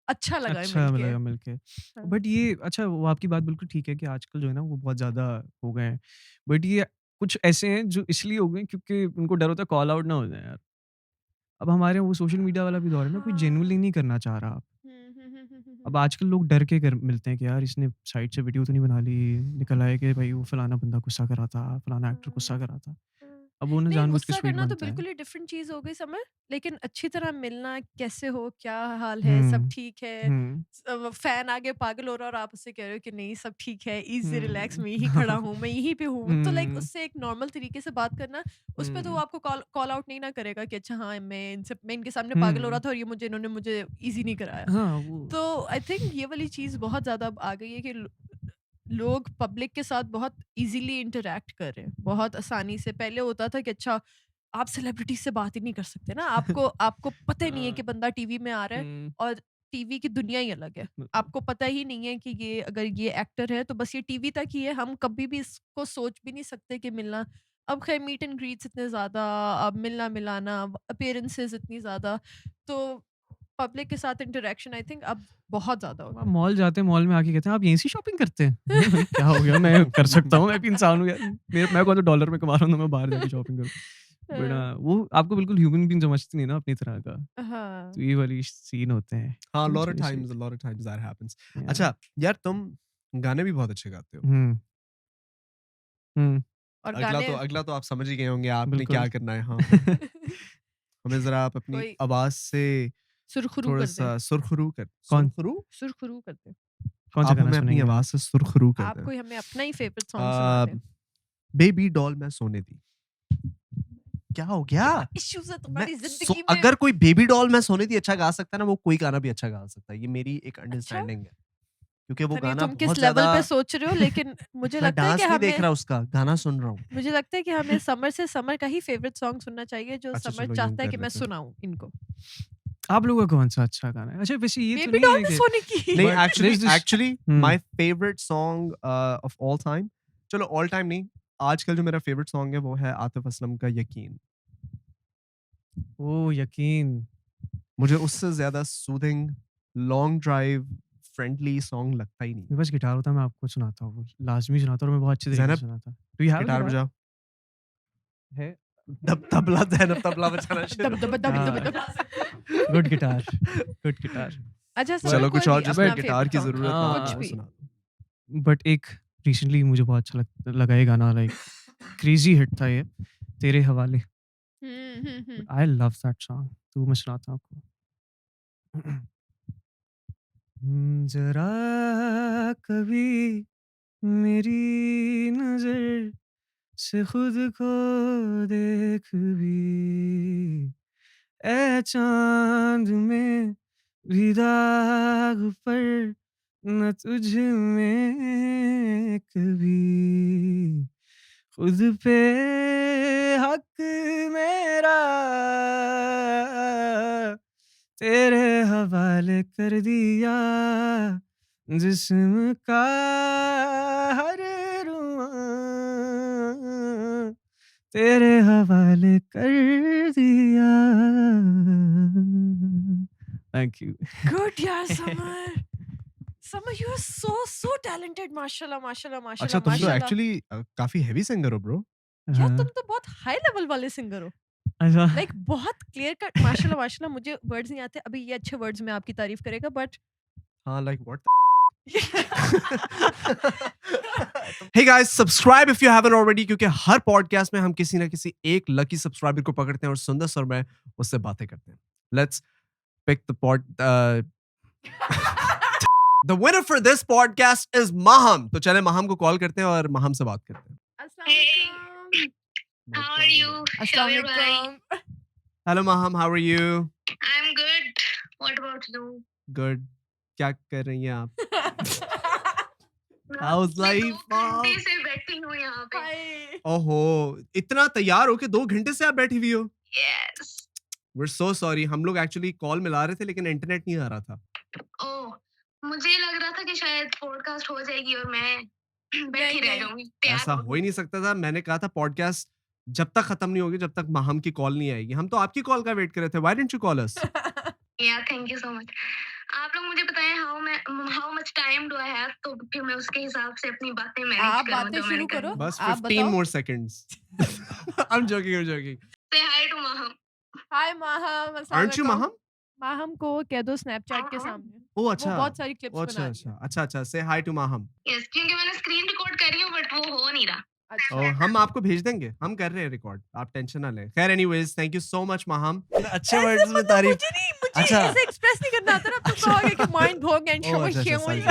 अच्छा लगा है अच्छा मिलके। लगा मिलके हाँ। बट ये अच्छा वो आपकी बात बिल्कुल ठीक है कि आजकल जो है ना वो बहुत ज़्यादा हो गए हैं बट ये कुछ ऐसे हैं जो इसलिए हो गए हैं क्योंकि उनको डर होता है कॉल आउट ना हो जाए यार अब हमारे यहाँ वो सोशल मीडिया वाला भी दौर है ना कोई जेन्युइनली नहीं करना चाह रहा आप अब आजकल लोग डर के कर मिलते हैं कि यार इसने साइड से वीडियो तो नहीं बना ली निकल आए कि भाई वो फलाना बंदा गुस्सा करा था फलाना एक्टर गुस्सा करा था अब वो ना नहीं, जानबूझ के गुस्सा स्वीट करना तो बनता है। बिल्कुल ही डिफरेंट चीज हो गई समर, लेकिन अच्छी तरह मिलना, कैसे हो, क्या हाल है, सब हम्म ठीक है, हम्म फैन आगे पागल हो रहा है और आप उससे कह रहे हो कि नहीं सब ठीक है, इजी रिलैक्स, हम्म मैं यही खड़ा हूँ, मैं यहीं पे हूँ, तो लाइक हम्म उससे एक नॉर्मल तरीके से बात करना, उस पे तो वो हम्म आपको कॉल आउट नहीं ना करेगा कि अच्छा हाँ मैं इनके सामने पागल हो रहा हम्म, था और ये इन्होंने मुझे इजी नहीं कराया। हाँ वो तो आई थिंक ये वाली चीज बहुत ज्यादा अब आ गई है कि लोग पब्लिक के साथ बहुत इजीली इंटरेक्ट कर रहे हैं, बहुत आसानी से। पहले होता था कि अच्छा आप सेलिब्रिटी से बात ही नहीं कर सकते ना, आपको आपको पता ही नहीं है हाँ, कि बंदा टीवी में आ रहा है हम्म, और टीवी की दुनिया ही अलग है। बिल्कुल। आपको पता ही नहीं है कि ये अगर ये एक्टर है तो बस ये टीवी तक ही है, हम कभी भी इसको सोच भी नहीं सकते कि मिलना। अब खैर मीट एंड ग्रीट्स इतने ज्यादा, अब मिलना मिलाना, अपीयरेंसेस इतनी ज्यादा, तो पब्लिक के साथ इंटरेक्शन आई थिंक अब बहुत ज्यादा हो आप गया। मॉल जाते हैं, मॉल में आके कहते हैं आप यहीं से शॉपिंग करते हैं। भाई क्या हो गया, मैं कर सकता हूँ, मैं भी इंसान हूँ यार, मैं कौन सा डॉलर में कमा रहा हूँ तो मैं बाहर जाके शॉपिंग करूँ। बट वो आपको बिल्कुल ह्यूमन बीइंग समझती नहीं ना अपनी तरह का, तो हाँ। ये वाली सीन होते हैं। हाँ, It's lot of very times, sweet. a lot of times that happens. Yeah. अच्छा यार, तुम गाने भी बहुत अच्छे गाते हो। हम्म हम्म और अगला गाने तो आप समझ ही गए होंगे आपने बिल्कुल। क्या करना है। हाँ, पर हमें जरा आप अपनी कोई आवाज से सुरखरू थोड़ा कर दे, सा सुरखरू कर कौन सुरखरू सुरखरू कर दे। कौन सा आप गाना हमें अपनी सुनेंगे आप? आवाज से सुरखरू कर आप दें। कोई हमें अपना ही फेवरेट सॉन्ग सुना दे। बेबी डॉल मैं सोने दी। क्या हो गया? क्या इश्यूज है तुम्हारी जिंदगी में? अगर कोई बेबी डॉल मैं सोने दी अच्छा गा सकता है ना, वो कोई गाना भी अच्छा गा सकता है। ये मेरी एक अंडरस्टैंडिंग है, क्योंकि वो पता नहीं गाना तुम किस बहुत लेवल ज्यादा। पे सोच रहे हो, लेकिन मुझे मैं लगता है डांस कि नहीं देख हमें रहा उसका, गाना सुन रहा हूँ। मुझे लगता है कि हमें समर से समर का ही फेवरेट सॉन्ग सुनना चाहिए, जो अच्छा समर चलो यूं चाहता है कर कि मैं लेते हैं। सुनाऊं इनको। आप लोगों का कौन सा अच्छा गाना है? अच्छा वैसे ये तो बेबी नहीं डॉल है में कि सोने की। नहीं, But there's this- actually hmm my favourite song of all time, चलो ऑल टाइम नहीं, आजकल जो मेरा फेवरेट सॉन्ग है वो है आतिफ असलम का यकीन। ओ यकीन। मुझे उससे ज्यादा soothing, long drive friendly song लगता ही नहीं। मेरे पास गिटार होता मैं आपको सुनाता हूँ, वो लाजमी सुनाता और मैं बहुत अच्छे तरीके से ज़ैनब, सुनाता। Do you have guitar guitar? बजाओ। है तबला, ज़ैनब तबला बजाना दब दब शुरू। दब हाँ। दब दब। Good guitar, good guitar. अच्छा समर चलो कोई कुछ और भी जिसमें अपना गिटार फेवरेट की सॉन्ग, जरूरत ना हो कुछ वो भी। सुना दो। बट एक रिसेंटली मुझे बहुत अच्छा लगा ये गाना, लाइक क्रेजी हिट था ये, तेरे हवाले। आई लव दैट सॉन्ग, तो मैं सुनाता हूँ आपको। जरा कभी मेरी नजर से खुद को देख भी, ए चांद में भी दाग पर न तुझ में कभी, खुद पे हक मेरा तेरे हवाले कर दिया, जिस्म का हर रुआं तेरे हवाले कर दिया। Thank you. गुड यार Samar, Samar you are so talented, माशाल्लाह माशाल्लाह अच्छा माशाल्लाह तुम तो माशाल्लाह। एक्चुअली काफी हेवी सिंगर हो ब्रो। यार हाँ, तुम तो बहुत हाई लेवल वाले सिंगर हो, अच्छा लाइक बहुत क्लियर कट, माशाल्लाह माशाल्लाह। मुझे वर्ड्स नहीं आते अभी, ये अच्छे वर्ड्स में आपकी तारीफ करेगा, बट हाँ, like what the Hey guys, subscribe if you haven't already, क्योंकि हर पॉडकास्ट में हम किसी ना किसी एक लकी सब्सक्राइबर को पकड़ते हैं और सुंदर सर में उससे बातें करते हैं। Let's pick the winner for this podcast is Maham. तो चले महम को कॉल करते हैं और महम से बात करते हैं। अस्सलाम वालेकुम। How are you? अस्सलाम Shabir bhai? वालेकुम। Hello Maham, how are you? I'm good. What about you? Good. क्या कर रही हैं आप? मैं How's life, 2 घंटे Mom? से बैठी हूँ यहाँ पे। हाय। ओहो, इतना तैयार हो के 2 घंटे से आप बैठी हुई हो? Yes. We're so sorry. हम लोग एक्चुअली कॉल मिला रहे थे लेकिन इंटरनेट नहीं आ रहा था। ओह, मुझे लग रहा था कि शायद पॉडकास्ट हो जाएगी और मैं बैठी रह नहीं। जाऊंगी। तैयार ऐसा हो ही नहीं सकता था। मैंने कहा था पॉडकास्ट जब तक खत्म नहीं होगी, जब तक महम की कॉल नहीं आएगी। हम तो आपकी कॉल का वेट कर रहे थे। Why didn't you call us? या थैंक यू सो मच। आप लोग मुझे बताएं how much time do I have, तो फिर मैं उसके हिसाब से अपनी बातें मैनेज आप करूँ बातें जो मैंने शुरू करो। करनी। बस आप 15 बताओ। more seconds. I'm joking. Say hi to Maham. हाय माहम, अस्सलाम Aren't you वालेकुम। Maham? माहम को कह दो स्नैपचैट के हाँ। सामने, Oh वो अच्छा। बहुत सारी क्लिप्स Oh, बना रही है। अच्छा। Say hi to Maham. Yes, क्योंकि मैंने स्क्रीन रिकॉर्ड कर रही हूँ बट वो हो नहीं रहा। अच्छा और हम आपको भेज देंगे, हम कर रहे हैं रिकॉर्ड, आप टेंशन ना लें। खैर anyways thank you so much Maham, अच्छे ऐसे वर्ड्स में मतलब तारीफ। मुझे अच्छा। ऐसे एक्सप्रेस नहीं करना आता ना, तुम कहोगे कि माइंड ब्लोइंग एंड ओह अच्छा show sorry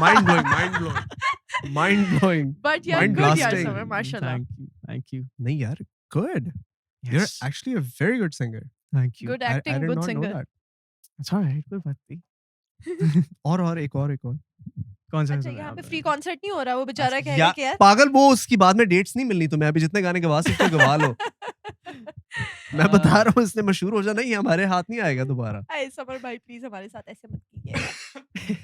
mind blowing mind blowing but यार Mind गुड यार blasting. समर माशाल्लाह Thank you. नहीं यार good, Yes. you're actually a very good singer. Thank you. Good I acting did good not know singer that. It's alright, कोई बात नहीं। और एक और कौन सा अच्छा सुना है यहाँ पे आपने? फ्री कॉन्सर्ट नहीं हो रहा, वो बेचारा अच्छा, कहेगा या- कि यार पागल वो उसकी बाद में डेट्स नहीं मिलनी तुम्हें, अभी जितने गाने गवा सकते हो गवा लो। मैं बता रहा हूँ इसने मशहूर हो जाना, ये हमारे हाथ नहीं आएगा दोबारा। आए समर भाई प्लीज हमारे साथ ऐसे मत कीजिए।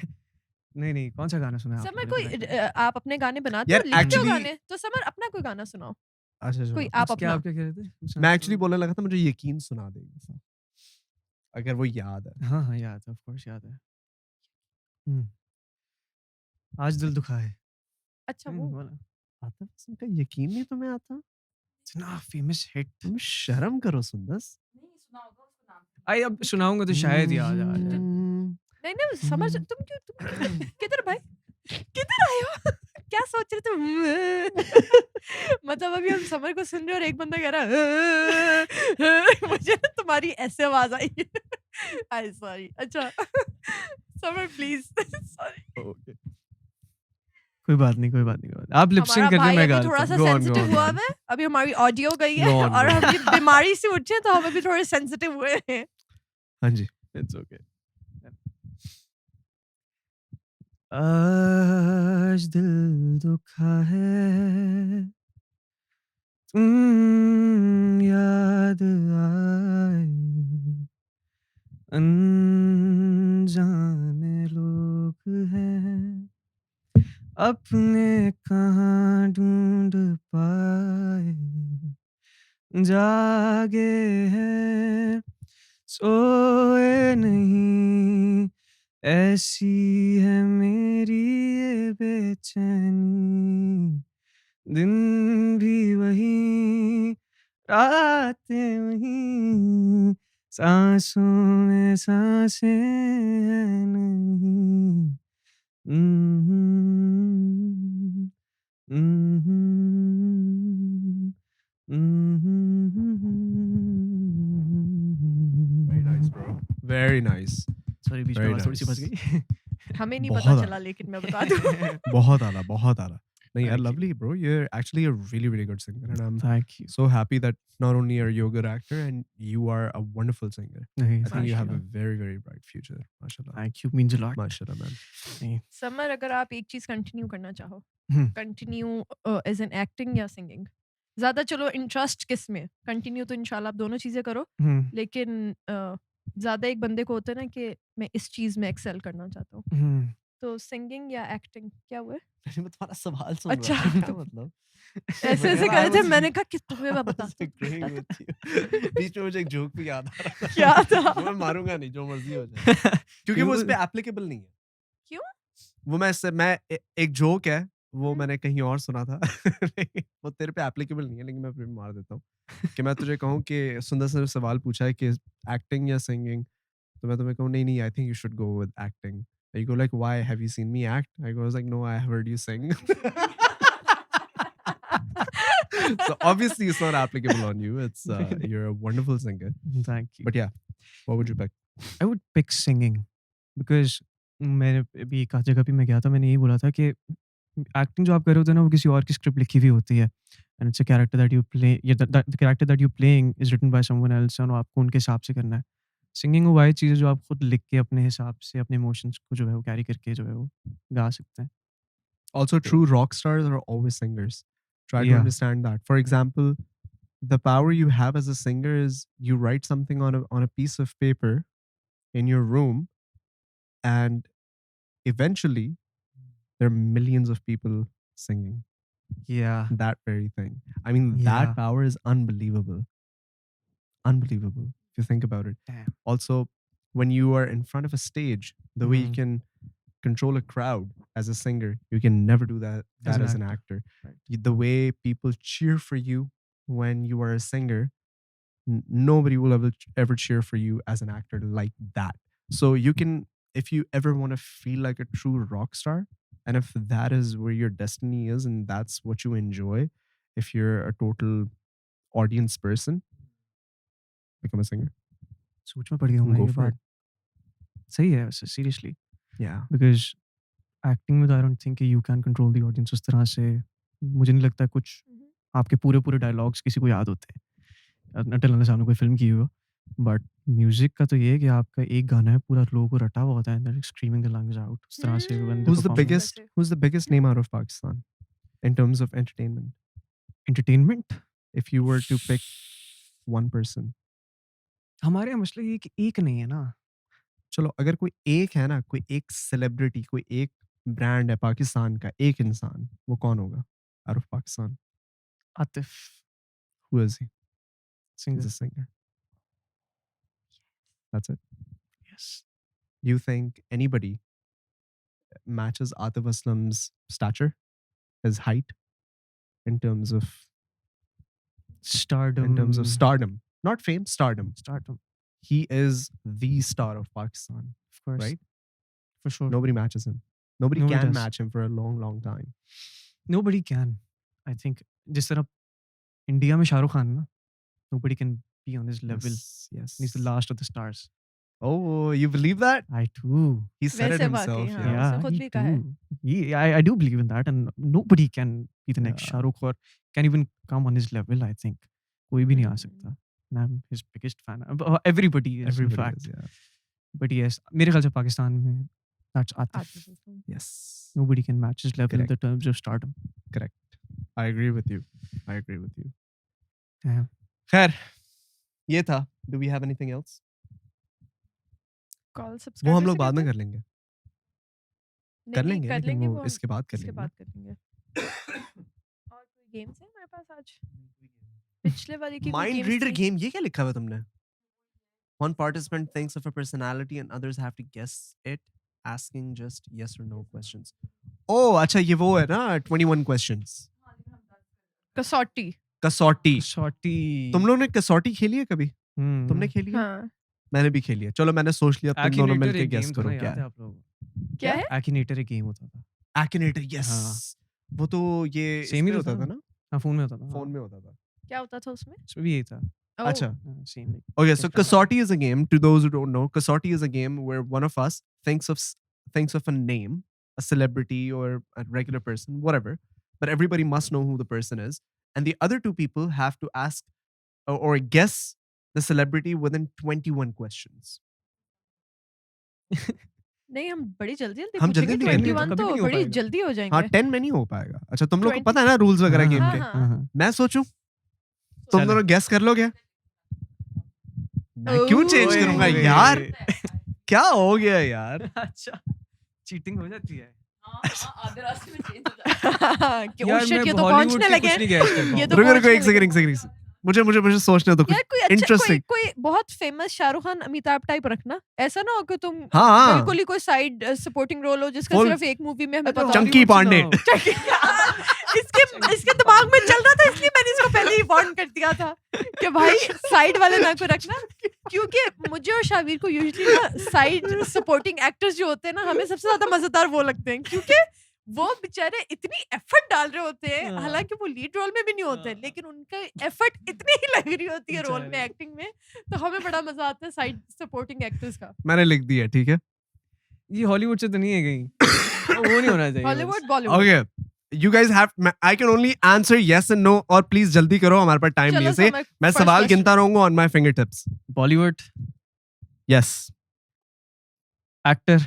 नहीं कौन सा गाना सुना है समर आपने? कोई आप अपने गाने बनाते यार, हो, लिखते हो actually- गाने, तो समर अपना कोई गाना सुनाओ, अच्छा कोई सुनो। आप क्या अपना। आप क्या कह रहे थे? कुछ मैं एक्चुअली बोलने लगा था मुझे यकीन सुना दे एक दफा, अगर वो याद है। हाँ याद है, ऑफ कोर्स याद है। आज दिल दुखा है। अच्छा वो वाला। आता है बस उनका यकीन नहीं तुम्हें आता? इतना फेमस हिट। तुम शर्म करो सुंदस। आई अब सुनाऊंगा तो शायद याद आ जाए। नहीं नहीं समझ, तुम किधर भाई, किधर आए हो? क्या सोच रहे थे? मतलब अभी हम समर को सुन रहे और एक बंदा कह रहा है मुझे ना तुम्हारी ऐसे आवाज आई। I sorry. अच्छा समर प्लीज सॉरी। कोई बात नहीं। आप लिपसिंग हमारा कर रहे भाई मैं अभी गा थोड़ा लेता सा हूँ। Go on, go sensitive on, हुआ go on. है, अभी हमारी ऑडियो गई है Go on, और go हम on. ये बीमारी से उठे हैं, तो हम अभी थोड़े सेंसिटिव हुए हैं। हाँ जी। It's okay. आज दिल दुखा है, तुम याद आए, अनजाने लोग हैं, अपने कहाँ ढूंढ पाए, जागे हैं सोए नहीं, ऐसी है मेरी ये बेचैनी, दिन भी वही रातें वही, सांसों में सांसें हैं नहीं। Very nice. सॉरी बीच में Very आवाज थोड़ी सी फंस nice. गई। हमें नहीं बहुत पता आला। चला, लेकिन मैं बता दूं। बहुत आला, बहुत आला। नहीं यार, Thank you. lovely bro. You're actually a really good singer, and I'm Thank you. so happy that not only are you a good actor and you are a wonderful singer. नहीं, I think you have a माशाल्लाह। very bright future. Mashallah. Thank you, means a lot. Mashallah man. Summer अगर आप एक चीज continue करना चाहो, हम्म। Continue as an acting या singing, ज्यादा चलो इंटरेस्ट किस में, कंटिन्यू तो इंशाल्लाह आप दोनों चीजें करो, लेकिन ज्यादा एक बंदे को होता है ना कि मैं इस चीज में एक्सेल करना चाहता हूँ, तो सिंगिंग या एक्टिंग क्या हुआ है? मैं तुम्हारा सवाल सुन अच्छा। रहा था, क्या मतलब? ऐसे ऐसे I कर रहे थे, was- मैंने कहा कि तुम्हें मैं I was बताता हूँ। agreeing with you. बीच में मुझे एक जोक भी याद आ रहा था। क्या था? वो मैं मारूंगा नहीं, जो मर्जी हो जाए, क्योंकि वो उस पे एप्लीकेबल नहीं है। क्यों? वो एक जोक है, वो मैंने कहीं और सुना था। वो तेरे पे एप्लीकेबल नहीं है, लेकिन मैं फिर भी मार देता हूँ कि मैं तुझे कहूँ कि सुंदर से सवाल पूछा है कि एक्टिंग या सिंगिंग, तो मैं तुम्हें कहूँ नहीं I think you should go with acting. You go like, why? Have you seen me act? I was like, no, I have heard you sing. So obviously it's not applicable on you. It's you're a wonderful singer. Thank you. But yeah, what would you pick? I would pick singing because मैंने भी एक जगह पे मैं गया था, मैंने यही बोला था कि एक्टिंग जो आप कर रहे होते हैं ना, वो किसी और की स्क्रिप्ट लिखी हुई होती है, and it's a character that you play, the character that you're playing is written by someone else, और आपको उनके हिसाब से करना है. सिंगिंग वो वाली चीज़ है जो आप खुद लिख के अपने हिसाब से अपने इमोशंस को जो है वो कैरी करके जो है वो गा सकते हैं. Also, true rock stars are always singers. Try to Yeah. understand that. For example, the power you have as a singer is you write something on a piece of paper in your room, and eventually there are millions of people singing Yeah. that very thing. I mean, Yeah. that power is unbelievable. Unbelievable if you think about it. Damn. Also, when you are in front of a stage, the way you Mhm. can control a crowd as a singer, you can never do that as an actor. Right. The way people cheer for you when you are a singer, nobody will ever cheer for you as an actor like that. So you can, if you ever want to feel like a true rock star, and if that is where your destiny is and that's what you enjoy, if you're a total audience person, become a singer. सोच में पड़ गया हूँ मैं Go ये for बात सही है वैसे सीरियसली Yeah. बिकॉज एक्टिंग में आई don't think you can control the audience उस तरह से मुझे नहीं लगता कुछ आपके पूरे पूरे डायलॉग्स किसी को याद होते हैं अटल ने सामने कोई फिल्म की हो बट म्यूजिक का तो ये है कि आपका एक गाना है पूरा लोगों को रटा हुआ होता है and screaming the lungs out उस तरह से when they Who's the perform it. biggest? Who's the biggest name out of Pakistan in terms of entertainment? entertainment If you were to pick one person, हमारे यहाँ मसला ये कि एक नहीं है ना चलो अगर कोई एक है ना, कोई एक सेलिब्रिटी, कोई एक ब्रांड है पाकिस्तान का, एक इंसान, वो कौन होगा out of Pakistan? Atif Who is he? Singer He's a singer. That's it. Yes You think anybody matches Atif Aslam's stature, his height, in terms of stardom stardom, not fame, stardom. stardom He is the star of Pakistan, of course right? for sure Nobody matches him. Nobody Nobody can does. match him for a long, long time. nobody can I think जिस तरह India में शाहरुख खान ना nobody can be on his level Yes. he's the last of the stars Oh, you believe that? I do He said it वैसे himself. वाकई, हाँ, Yeah. उसने खुद he भी कहा है। do. I do believe in that and nobody can be the next Yeah. Shahrukh or can even come on his level I think कोई भी नहीं आ सकता and I'm his biggest fan everybody is in Everybody fact is, yeah. but yes मेरे ख्याल से पाकिस्तान में that's Atif Atif Aslam. Yes. nobody can match his level in Correct. the terms of stardom I agree with you. I agree with you. Damn. खैर, ये था. Do we have anything else? Call वो subscribe हम लोग बाद में कर लेंगे. कर नहीं, लेंगे, कर लेकिन लेंगे वो वो हम इसके बाद कर इसके लेंगे. बाद कर लेंगे। और कोई गेम्स है हमारे पास आज? पिछले वाली की कोई Mind games reader थी? game, ये क्या लिखा हुआ है तुमने? One participant thinks of a personality and others have to guess it, asking just yes or no questions. Oh, अच्छा ये वो है ना 21 questions. कसौटी। कसौटी. Shorty तुम लोग ने कसौटी खेली है कभी? Hmm. तुमने खेली है? हाँ। मैंने भी खेली है. चलो मैंने सोच लिया तुम दोनों Akinator मिलके एक गेस game था करो ना, क्या याद है है. आप लोगों को? क्या है? Akinator एक गेम होता था Akinator, yes. हाँ. वो तो ये Same ही इसमें होता होता था था। ना? हाँ फोन में होता था फोन में होता था. क्या होता था उसमें? उसमें भी यही था Oh, अच्छा. same like Okay, so Yes, Kasauti is a game. To those who don't know, Kasauti is a game where one of us thinks of a name, a celebrity or a regular person, whatever. But everybody must know who the person is, and the other two people have to ask or guess the celebrity within 21 questions. नहीं हम बड़ी जल्दी हम पूछेंगे। जल्दी नहीं 21 कभी तो भी नहीं हो बड़ी पाएगा। जल्दी हो हाँ, जाएंगे। 10 में नहीं हो पाएगा. अच्छा, तुम लोग को 20 पता है ना रूल्स वगैरह हाँ, गेम हाँ, के. हाँ। हाँ. मैं सोचूं तुम चलो। दोनों गेस कर लोगे? मैं क्यों चेंज ओए, करूंगा ओए। यार? क्या हो गया यार? अच्छा चीटिंग हो जाती है आधे रास्ते में चेंज हो जाता है। कि यार oh shit, मैं ये तो Bollywood पहुंचने के लगे कुछ नहीं guess कर ये पाऊँ। तो रुको रुको पहुंचने एक सेकंड लगे। एक सेकंड. मुझे सोचने दो कुछ यार कोई अच्छा interesting. कोई बहुत फेमस शाहरुख खान अमिताभ टाइप रखना। ऐसा ना हो कि तुम हाँ, हाँ. बिल्कुल ही कोई साइड सपोर्टिंग रोल हो जिसका Full- सिर्फ एक मूवी में हमें अच्छा, पता हो। चंकी पांडे. इसके दिमाग में चल रहा था इसलिए मैंने इसको पहले ही वार्न कर दिया था कि भाई साइड वाले ना को रखना, क्योंकि मुझे और शावीर को यूजुअली ना साइड सपोर्टिंग एक्टर्स जो होते हैं ना हमें सबसे ज्यादा मजेदार वो लगते हैं, क्योंकि वो बेचारे इतनी एफर्ट डाल रहे होते हैं, हाँ। हालांकि वो लीड रोल में भी नहीं होते हैं, हाँ। लेकिन उनका एफर्ट इतनी ही लग रही होती है रोल में, बेचारे। एक्टिंग में, तो हमें बड़ा मजा आता है साइड सपोर्टिंग एक्टर्स का। मैंने लिख दिया, ठीक है. ये हॉलीवुड से तो नहीं है कहीं वो नहीं होना चाहिए Hollywood Bollywood Okay, you guys have. I can only answer yes and no. और प्लीज जल्दी करो, हमारे पास टाइम नहीं है. से मैं सवाल गिनता रहूंगा on my fingertips. Bollywood Yes, actor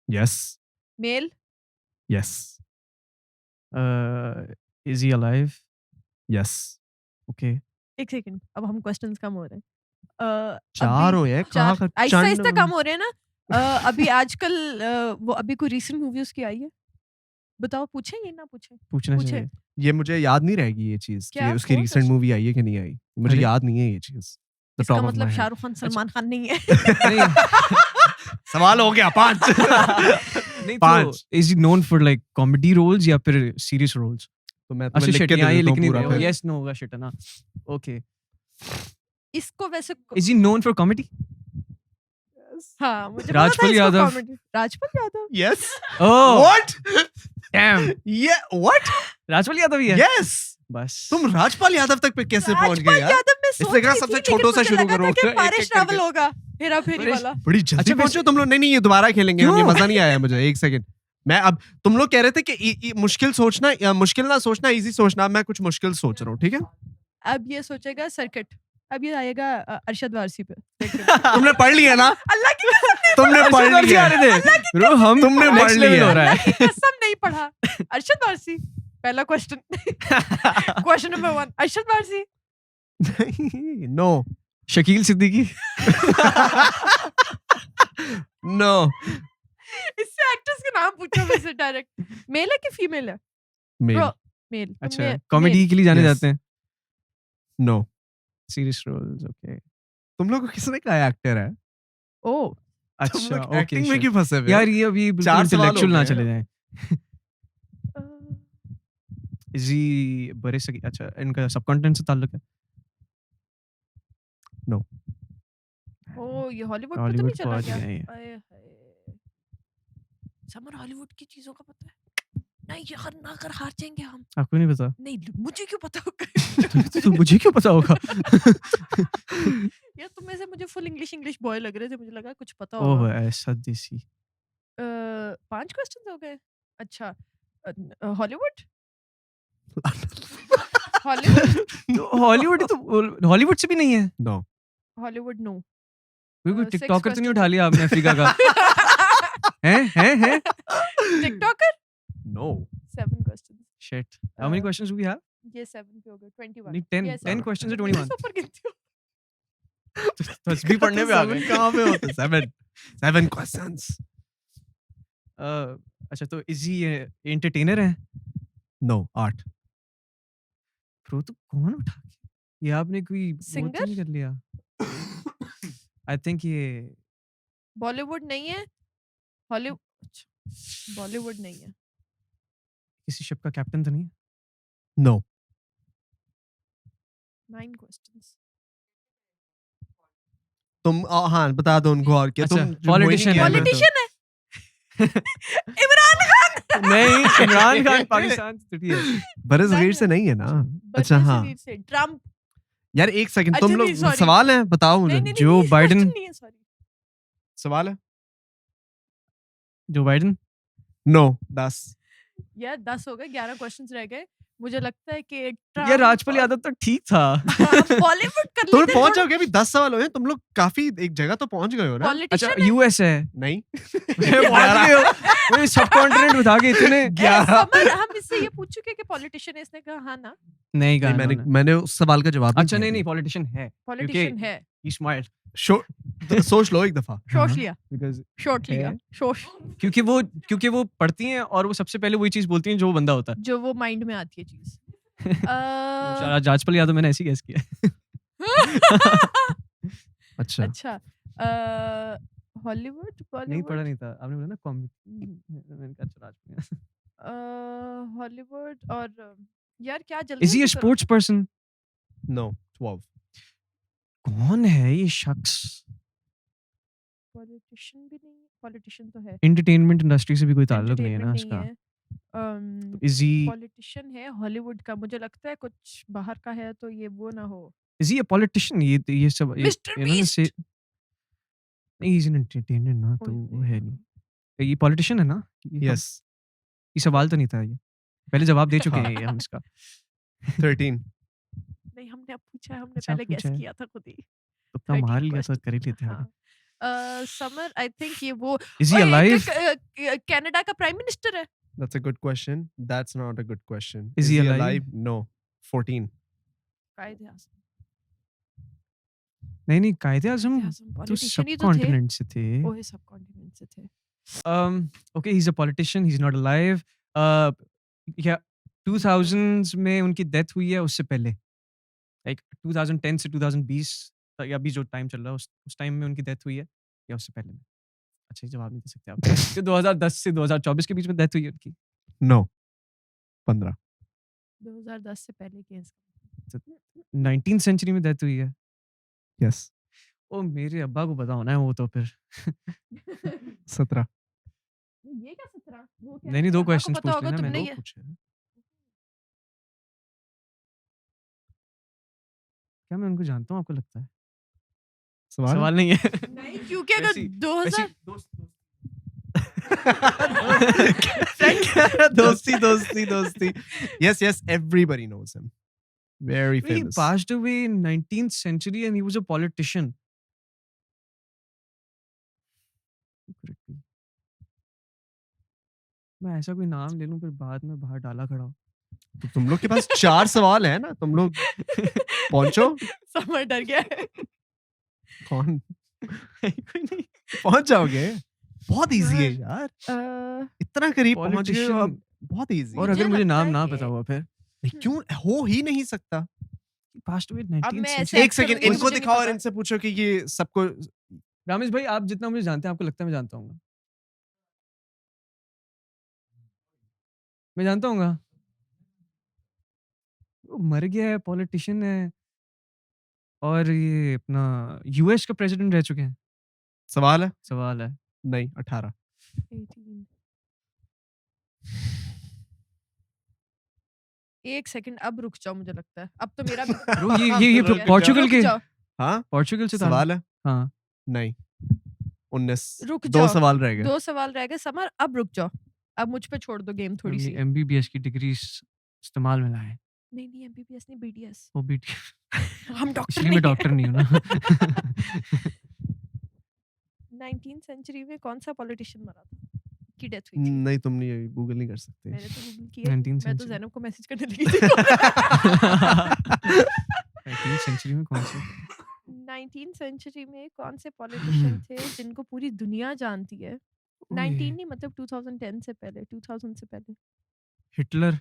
yes, male yes, is he alive yes. Okay एक सेकंड, अब हम क्वेश्चंस कम हो रहे हैं। चार हो ये कहाँ का आहिस्ता आहिस्ता चंड? कम हो रहे हैं ना। अभी आजकल वो अभी कोई रीसेंट मूवी उसकी आई है, बताओ पूछें ये ना पूछें? पूछना पूछे। चाहिए ये मुझे याद नहीं रहेगी ये चीज कि क्या? उसकी कौन रिसेंट सा? मूवी आई है कि नहीं आई. मुझे अरे। याद नहीं है ये चीज. The इसका top of my मतलब head. शाहरुख खान सलमान खान नहीं है। नहीं सवाल हो गया 5. नहीं तो पांच. Is he known for like comedy roles या फिर सीरियस रोल्स तो मैं अच्छा तुम्हें लिख शिट के यहाँ दे ये देता लिख हूँ नहीं पूरा रहे फिर. यस नो होगा शिट है ना ओके इसको वैसे is he known for comedy हाँ मुझे Rajpal Yadav. Rajpal Yadav Yes. Oh What? Damn Yeah. What? Rajpal Yadav ही है Yes. बस तुम राजपाल यादव तक पे कैसे पहुंच गए राजपाल यार? यादव में इससे सोच कहा रही सबसे थी, लेकिन छोटों सा मुझे शुरू लगा था करो, कि एक-एक पारिश करके। रावल होगा, हेरा फेरी पारिश- वाला। बड़ी जल्दी अच्छा, पहुंचे तुम लोग। नहीं ये दोबारा खेलेंगे हम, ये क्यों? मजा नहीं आया मुझे। एक सेकंड, मैं अब तुम लोग कह रहे थे कि मुश्किल सोचना या मुश्किल ना सोचना, इजी सोचना। अब मैं कुछ मुश्किल सोच रहा हूँ, ठीक है? अब ये सोचेगा सर्किट, अब ये आएगा अरशद वारसी पे। तुमने पढ़ लिया ना? अल्लाह की कसम नहीं तुमने पढ़ा। पढ़ लिया है। ब्रो हम तुमने next पढ़ level लिया हो है। रहा अल्लाह है की कसम नहीं पढ़ा। अरशद वारसी पहला question. Question number 1, Arshad Warsi. No Shakeel Siddiqui no इससे एक्टर्स के नाम पूछो मुझसे डायरेक्ट। मेल है कि फीमेल है? Male Bro, male. अच्छा कॉमेडी के लिए जाने Yes. जाते हैं नो। सीरियस रोल्स ओके तुम लोग को किसने कहा एक्टर है? ओ तुम अच्छा लोग ओके एक्टिंग में क्यों फंसे हुए हो? यार ये अभी बिल्कुल 4 सवाल हो इंटेलेक्चुअल ना गए। चले जाए जी बड़े से अच्छा इनका सबकॉन्टिनेंट से ताल्लुक है ओ ये हॉलीवुड पे तो नहीं हॉलीवुड चला पहुंच गया? गए हैं। आए हाय। समर हॉलीवुड की चीजों का पता है? नहीं यार ना कर, हार जाएंगे हम। आपको नहीं पता नहीं मुझे क्यों पता होगा? तो मुझे क्यों पता होगा यार तुम में से मुझे फुल इंग्लिश बॉय लग रहे थे, मुझे लगा कुछ पता ओह होगा। ऐसा देसी 5 क्वेश्चन हो गए। अच्छा हॉलीवुड हॉलीवुड तो हॉलीवुड से भी नहीं है नो हॉलीवुड नो। कोई Six टिकटॉकर तो नहीं questions. उठा लिया आपने अफ्रीका का हैं TikToker. No 7 questions. Shit how many questions do we have ये 7 पे हो गए 21। नहीं 10 Yes, 10 sir. क्वेश्चंस है मैं 21 सुपर गिनती हूँ। तस्बीह पढ़ने पे आ गए कहाँ पे होते? 7 क्वेश्चंस। अच्छा तो इज ही एंटरटेनर है नो 8 प्रो तो कौन उठा के ये आपने कोई वो तो Singer? नहीं कर लिया आई थिंक ये बॉलीवुड नहीं है। हॉलीवुड बॉलीवुड नहीं है। किसी शिप का कैप्टन तो नहीं है नो 9 क्वेश्चंस। तुम हाँ बता दो उनको और क्या अच्छा, तुम जो politician वही है। नहीं कह रहे हो। पॉलिटिशियन है। इमरान खान। नहीं इमरान खान पाकिस्तान से टूटी है बरस गीर से नहीं है ना? अच्छा हाँ से ट्रम्प। यार एक सेकंड तुम अच्छा, लोग नहीं, sorry. सवाल है बताओ नहीं मुझे। नहीं जो नहीं, बाइडेन- question नहीं है, सॉरी। सवाल है? जो बाइडन नो 10 यार 10 हो गए, 11 क्वेश्चंस रह गए। मुझे लगता है कि ये राजपाल यादव तो ठीक था बॉलीवुड कर तुम लेते। पहुंच जाओगे। अभी 10 सवाल हुए हैं, तुम लोग काफी एक जगह तो पहुंच गए हो ना? अच्छा पॉलिटिशियन यूएस है नहीं पहुंच गए हो वही सब कॉन्टिनेंट बता के इतने 11 हम इससे ये पूछ चुके कि पॉलिटिशियन है, इसने कहा हाँ ना। नहीं कहा मैंने इन्होंने। मैंने उस सवाल का जवाब अच्छा नहीं पॉलिटिशियन है पॉलिटिशियन है। ही स्माइल्ड सोच लो एक दफा। शोश लिया, बिकॉज़ शॉर्ट लिया, है। शोश क्योंकि वो पढ़ती हैं और वो सबसे पहले वही चीज बोलती हैं जो वो बंदा होता है जो वो माइंड में आती है चीज। राजपाल यादव मैंने ऐसे ही गैस किया अच्छा अच्छा हॉलीवुड नहीं बॉलीवुड पढ़ा नहीं था आपने बोला ना कॉमेडी मैंने कहा अच्छा राजपाल हॉलीवुड और यार क्या जल्दी इज ही अ से करो। स्पोर्ट्स पर्सन नो 12 कौन है ये शख्स पॉलिटिशियन भी नहीं, पॉलिटिशियन तो है। एंटरटेनमेंट इंडस्ट्री से भी कोई ताल्लुक नहीं है ना Entertainment इसका नहीं है। इज ही पॉलिटिशियन है हॉलीवुड का, मुझे लगता है कुछ बाहर का है तो ये वो ना हो। इज ही अ पॉलिटिशियन ये सब Mr. इन्होंने से Beast! नहीं इज एन एंटरटेनर ना तो वो है नहीं ये पॉलिटिशियन है ना यस ये सवाल तो नहीं था ये पहले जवाब दे चुके हैं ये हम इसका 13 नहीं हमने अब पूछा है, हमने अच्छा, पहले गेस पूछा है। किया था खुद ही। तुक्का मार 13 लिया तो questions. कर ही लेते हैं हाँ। समर आई थिंक ये वो इज ही अलाइव कनाडा का प्राइम मिनिस्टर है। That's a good question. That's not a good question. Is he alive? No. 14. कायदे आज़म। नहीं कायदे आजम तो पॉलिटिशियन ही सब तो थे। कॉन्टिनेंट से थे ओए सब कॉन्टिनेंट से थे। okay he's a politician he's not alive yeah 2000s में उनकी डेथ हुई है उससे पहले like 2010 से 2020 तक अभी जो टाइम चल रहा है उस टाइम में उनकी डेथ हुई है या उससे पहले में अच्छा ये जवाब नहीं दे सकते आप तो 2010 से 2024 के बीच में डेथ हुई है उनकी No. 15. 2010 से पहले के 19th सेंचुरी में डेथ हुई है Yes. ओ मेरे अब्बा को पता होना है वो तो फिर 17. ये क्या 17 वो क्या नहीं, 2 अब्बा को questions पता पूछ होगा लेना तुमने मैंने। ये पूछे हैं। क्या मैं उनको जानता हूँ, आपको लगता है? सवाल सवाल नहीं है। नहीं, क्योंकि अगर वैसी- 2000 दोस्ती. Yes, everybody knows him. Very He famous. passed away in 19th century and he was a politician. Correct me. मैं ऐसा कोई नाम ले लूं फिर बाद में बाहर डाला खड़ा हो। तो तुम लोग के पास 4 सवाल है ना, तुम लोग पहुंचो. समर डर गया है। कौन कोई नहीं। पहुंच जाओगे? बहुत इजी है यार, अ, इतना करीब पहुंच गए हो Politician. अब, बहुत इजी. और मुझे अगर मुझे लगता नाम है ना कि- पता हुआ फिर क्यों हो ही नहीं सकता? He passed away in अब 19th मैं century. ऐसे एक सेकंड करूंगी, इनको मुझे नहीं दिखाओ और पता। इनसे पूछो कि ये सबको. रामेश भाई, आप जितना मुझे जानते हैं आपको लगता है मैं जानता हूँ? मैं जानता हूँ। वो मर गया है, पॉलिटिशियन है और ये अपना यूएस का प्रेसिडेंट रह चुके हैं। सवाल है? सवाल है। नहीं, 18. 18 एक सेकंड, अब रुक जाओ, मुझे लगता है अब तो मेरा भी ब्रो ये रुक पोर्चुगल के जाओ, हाँ, पोर्चुगल से था। सवाल है? हाँ, नहीं, 19. रुक 2 जाओ। सवाल रह गए. 2 सवाल रह गए समर, अब रुक जाओ, अब मुझ पे छोड़ दो गेम थोड़ी सी। एमबीबीएस की डिग्री इस्तेमाल में लाए। नहीं एमबीबीएस नहीं, बीडीएस। वो भी हम डॉक्टर इसलिए मैं डॉक्टर नहीं हूँ ना। 19th सेंचुरी में कौन सा पॉलिटिशियन मरा था की डेथ हुई थी? नहीं, तुम नहीं गूगल नहीं कर सकते. मैंने तो गूगल किया, 19th मैं तो century. ज़ैनब को मैसेज करने लगी थी। 19th सेंचुरी में कौन से? 19th सेंचुरी में कौन से पॉलिटिशियन थे जिनको पूरी दुनिया जानती है? 19 नहीं, मतलब 2010 से पहले, 2000 से पहले। हिटलर।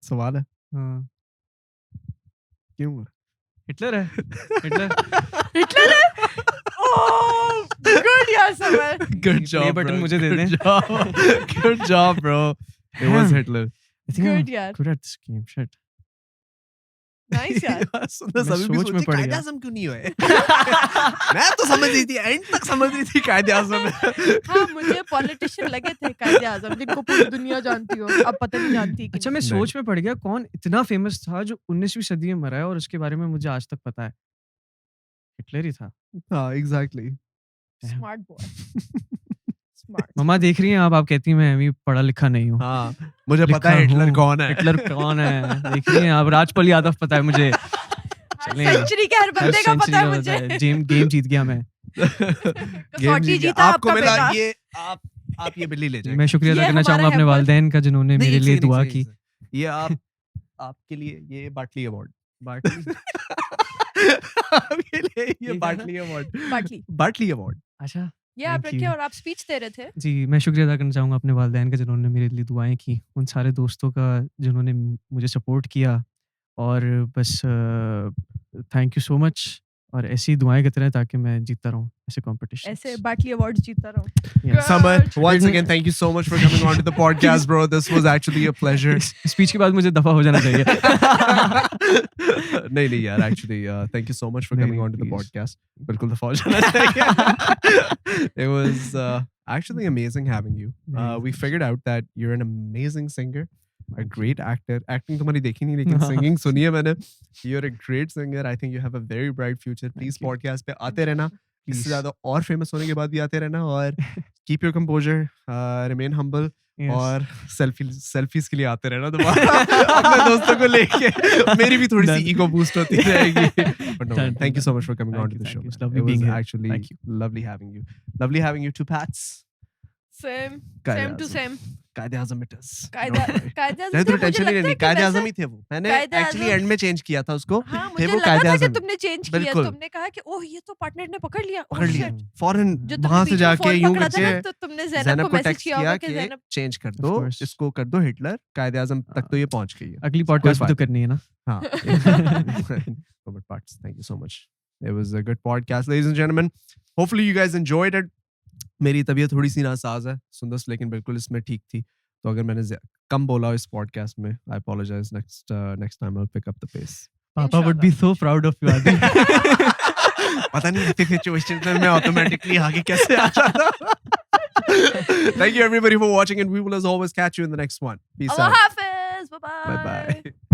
सवाल है? हाँ, क्यों? हिटलर है। हिटलर। हिटलर है? ओह, गुड यार summer. Good Play job, button bro. मुझे दे दें। Good job. Good job, bro. It was Damn. Hitler. I think I'm good यार, good at this game. Shit. Nice यार। सुंदर मैं सभी भी सोच में सोचे पड़ कायदे गया। आज़म क्यों नहीं हुए? मैं तो समझ रही थी, एंड तक समझ रही थी कायदे आज़म है. हाँ, मुझे पॉलिटिशियन लगे थे कायदे आज़म जिनको पूरी दुनिया जानती हो, अब पता नहीं जानती कि अच्छा, मैं नहीं। सोच में पड़ गया कौन इतना फेमस था जो 19वीं सदी में मरा है और उसके बारे में मुझे आज तक पता है। हिटलर ही था। हाँ, exactly. Smart boy, smart. मम्मा देख रही हैं आप कहती हैं मैं अभी पढ़ा लिखा नहीं हूँ। हाँ, मुझे पता लिखा है हिटलर हूँ। कौन है. हिटलर कौन है देख रही हैं आप। राजपाल यादव पता है मुझे। चलें। सेंचुरी के हर बंदे का पता है मुझे। गेम जीत गया मैं। गेम जीत गया. जीता आपको आपका मिला बेटा। ये, आप ये बिल्ली ले जाएंगे. मैं शुक्रिया अदा ये करना हमारा चाहूंगा अपने हैम्पर। वालिदैन का जिन्होंने नहीं, मेरे एक लिए सेकंड, दुआ एक की। सेकंड. ये आपके लिए ये बाटली अवार्ड. आपके लिए ये क्या था? बाटली अवार्ड. बाटली। बाटली अवार्ड. अच्छा ये आप Thank रखिए you. और आप स्पीच दे रहे थे। जी, मैं शुक्रिया अदा करना चाहूँगा अपने वालिदैन का जिन्होंने मेरे लिए दुआएँ की, उन सारे दोस्तों का जिन्होंने मुझे सपोर्ट किया और बस थैंक यू सो मच और ऐसी ही दुआएँ करते रहें ताकि मैं जीतता रहूँ ऐसे कॉम्पिटिशन। ऐसे बाटली अवार्ड जीतता रहो। Yes. Samar, Good. once again, thank you so much for coming on to the podcast, bro. This was actually a pleasure. Speech के बाद मुझे दफा हो जाना चाहिए। नहीं यार, actually, thank you so much for नहीं, coming नहीं, on to the please. podcast. बिल्कुल दफा हो जाना चाहिए. It was actually amazing having you. We figured out that you're an amazing singer, a great actor. Acting तुम्हारी देखी नहीं लेकिन singing सुनी है मैंने. You're a great singer. I think you have a very bright future. Please you. podcast पे आते रहना. इससे Please. ज्यादा और फेमस होने के बाद भी आते रहना और keep your composure, remain humble. Yes. और सेल्फीज के लिए आते रहना दोबारा अपने दोस्तों को लेके. मेरी भी थोड़ी सी Done. ईगो बूस्ट होती रहेगी. But no, Done, thank you done. so much for coming on Thank to the you, show. thank you. It's man. lovely It was being here. actually Thank you. lovely having you. Lovely having you, two Pats. Same कायदे same to Azam. Same. कायदे आज़म it is. कायदे Don't worry. कायदे आज़म नहीं, थे, तो मुझे tension नहीं लगता लेनी. है कि कायदे वैसे- आज़म ही थे वो. मैंने कायदे एक्चुअली आज़म- एंड में चेंज किया था उसको. हाँ, थे मुझे वो लगा कायदे था कि आज़म. तुमने चेंज किया, बिल्कुल. तुमने कहा कि ओह ये तो पार्टनर ने पकड़ लिया, पकड़ लिया. shit. फौरन जो तुमने वहां से बीच में जाके फोन यूं पकड़ा था ना, करके तो तुमने ज़ैनब ज़ैनब को को मैसेज टेक्स्ट किया किया होगा कि कि ज़ैनब चेंज कर Of दो, course. इसको कर दो हिटलर. कायदे आज़म तक तो ये पहुंच गई है. अगली पॉडकास्ट भी तो बात करनी है ना। हाँ. Robert Parts, thank you so much. It was a good podcast, ladies and gentlemen. Hopefully you guys enjoyed it. मेरी तबीयत थोड़ी सी नासाज है सुंदस, लेकिन बिल्कुल इसमें ठीक थी. तो अगर मैंने कम बोला इस पॉडकास्ट में, I apologize. Next time I'll pick up the pace. पापा would be so proud of you, Adi. पता नहीं ऐसे सिचुएशन में मैं ऑटोमेटिकली आगे कैसे आ जाता. Thank you everybody for watching, and we will as always catch you in the next one. Peace अल्लाह out. हाफिज, बाय Bye bye.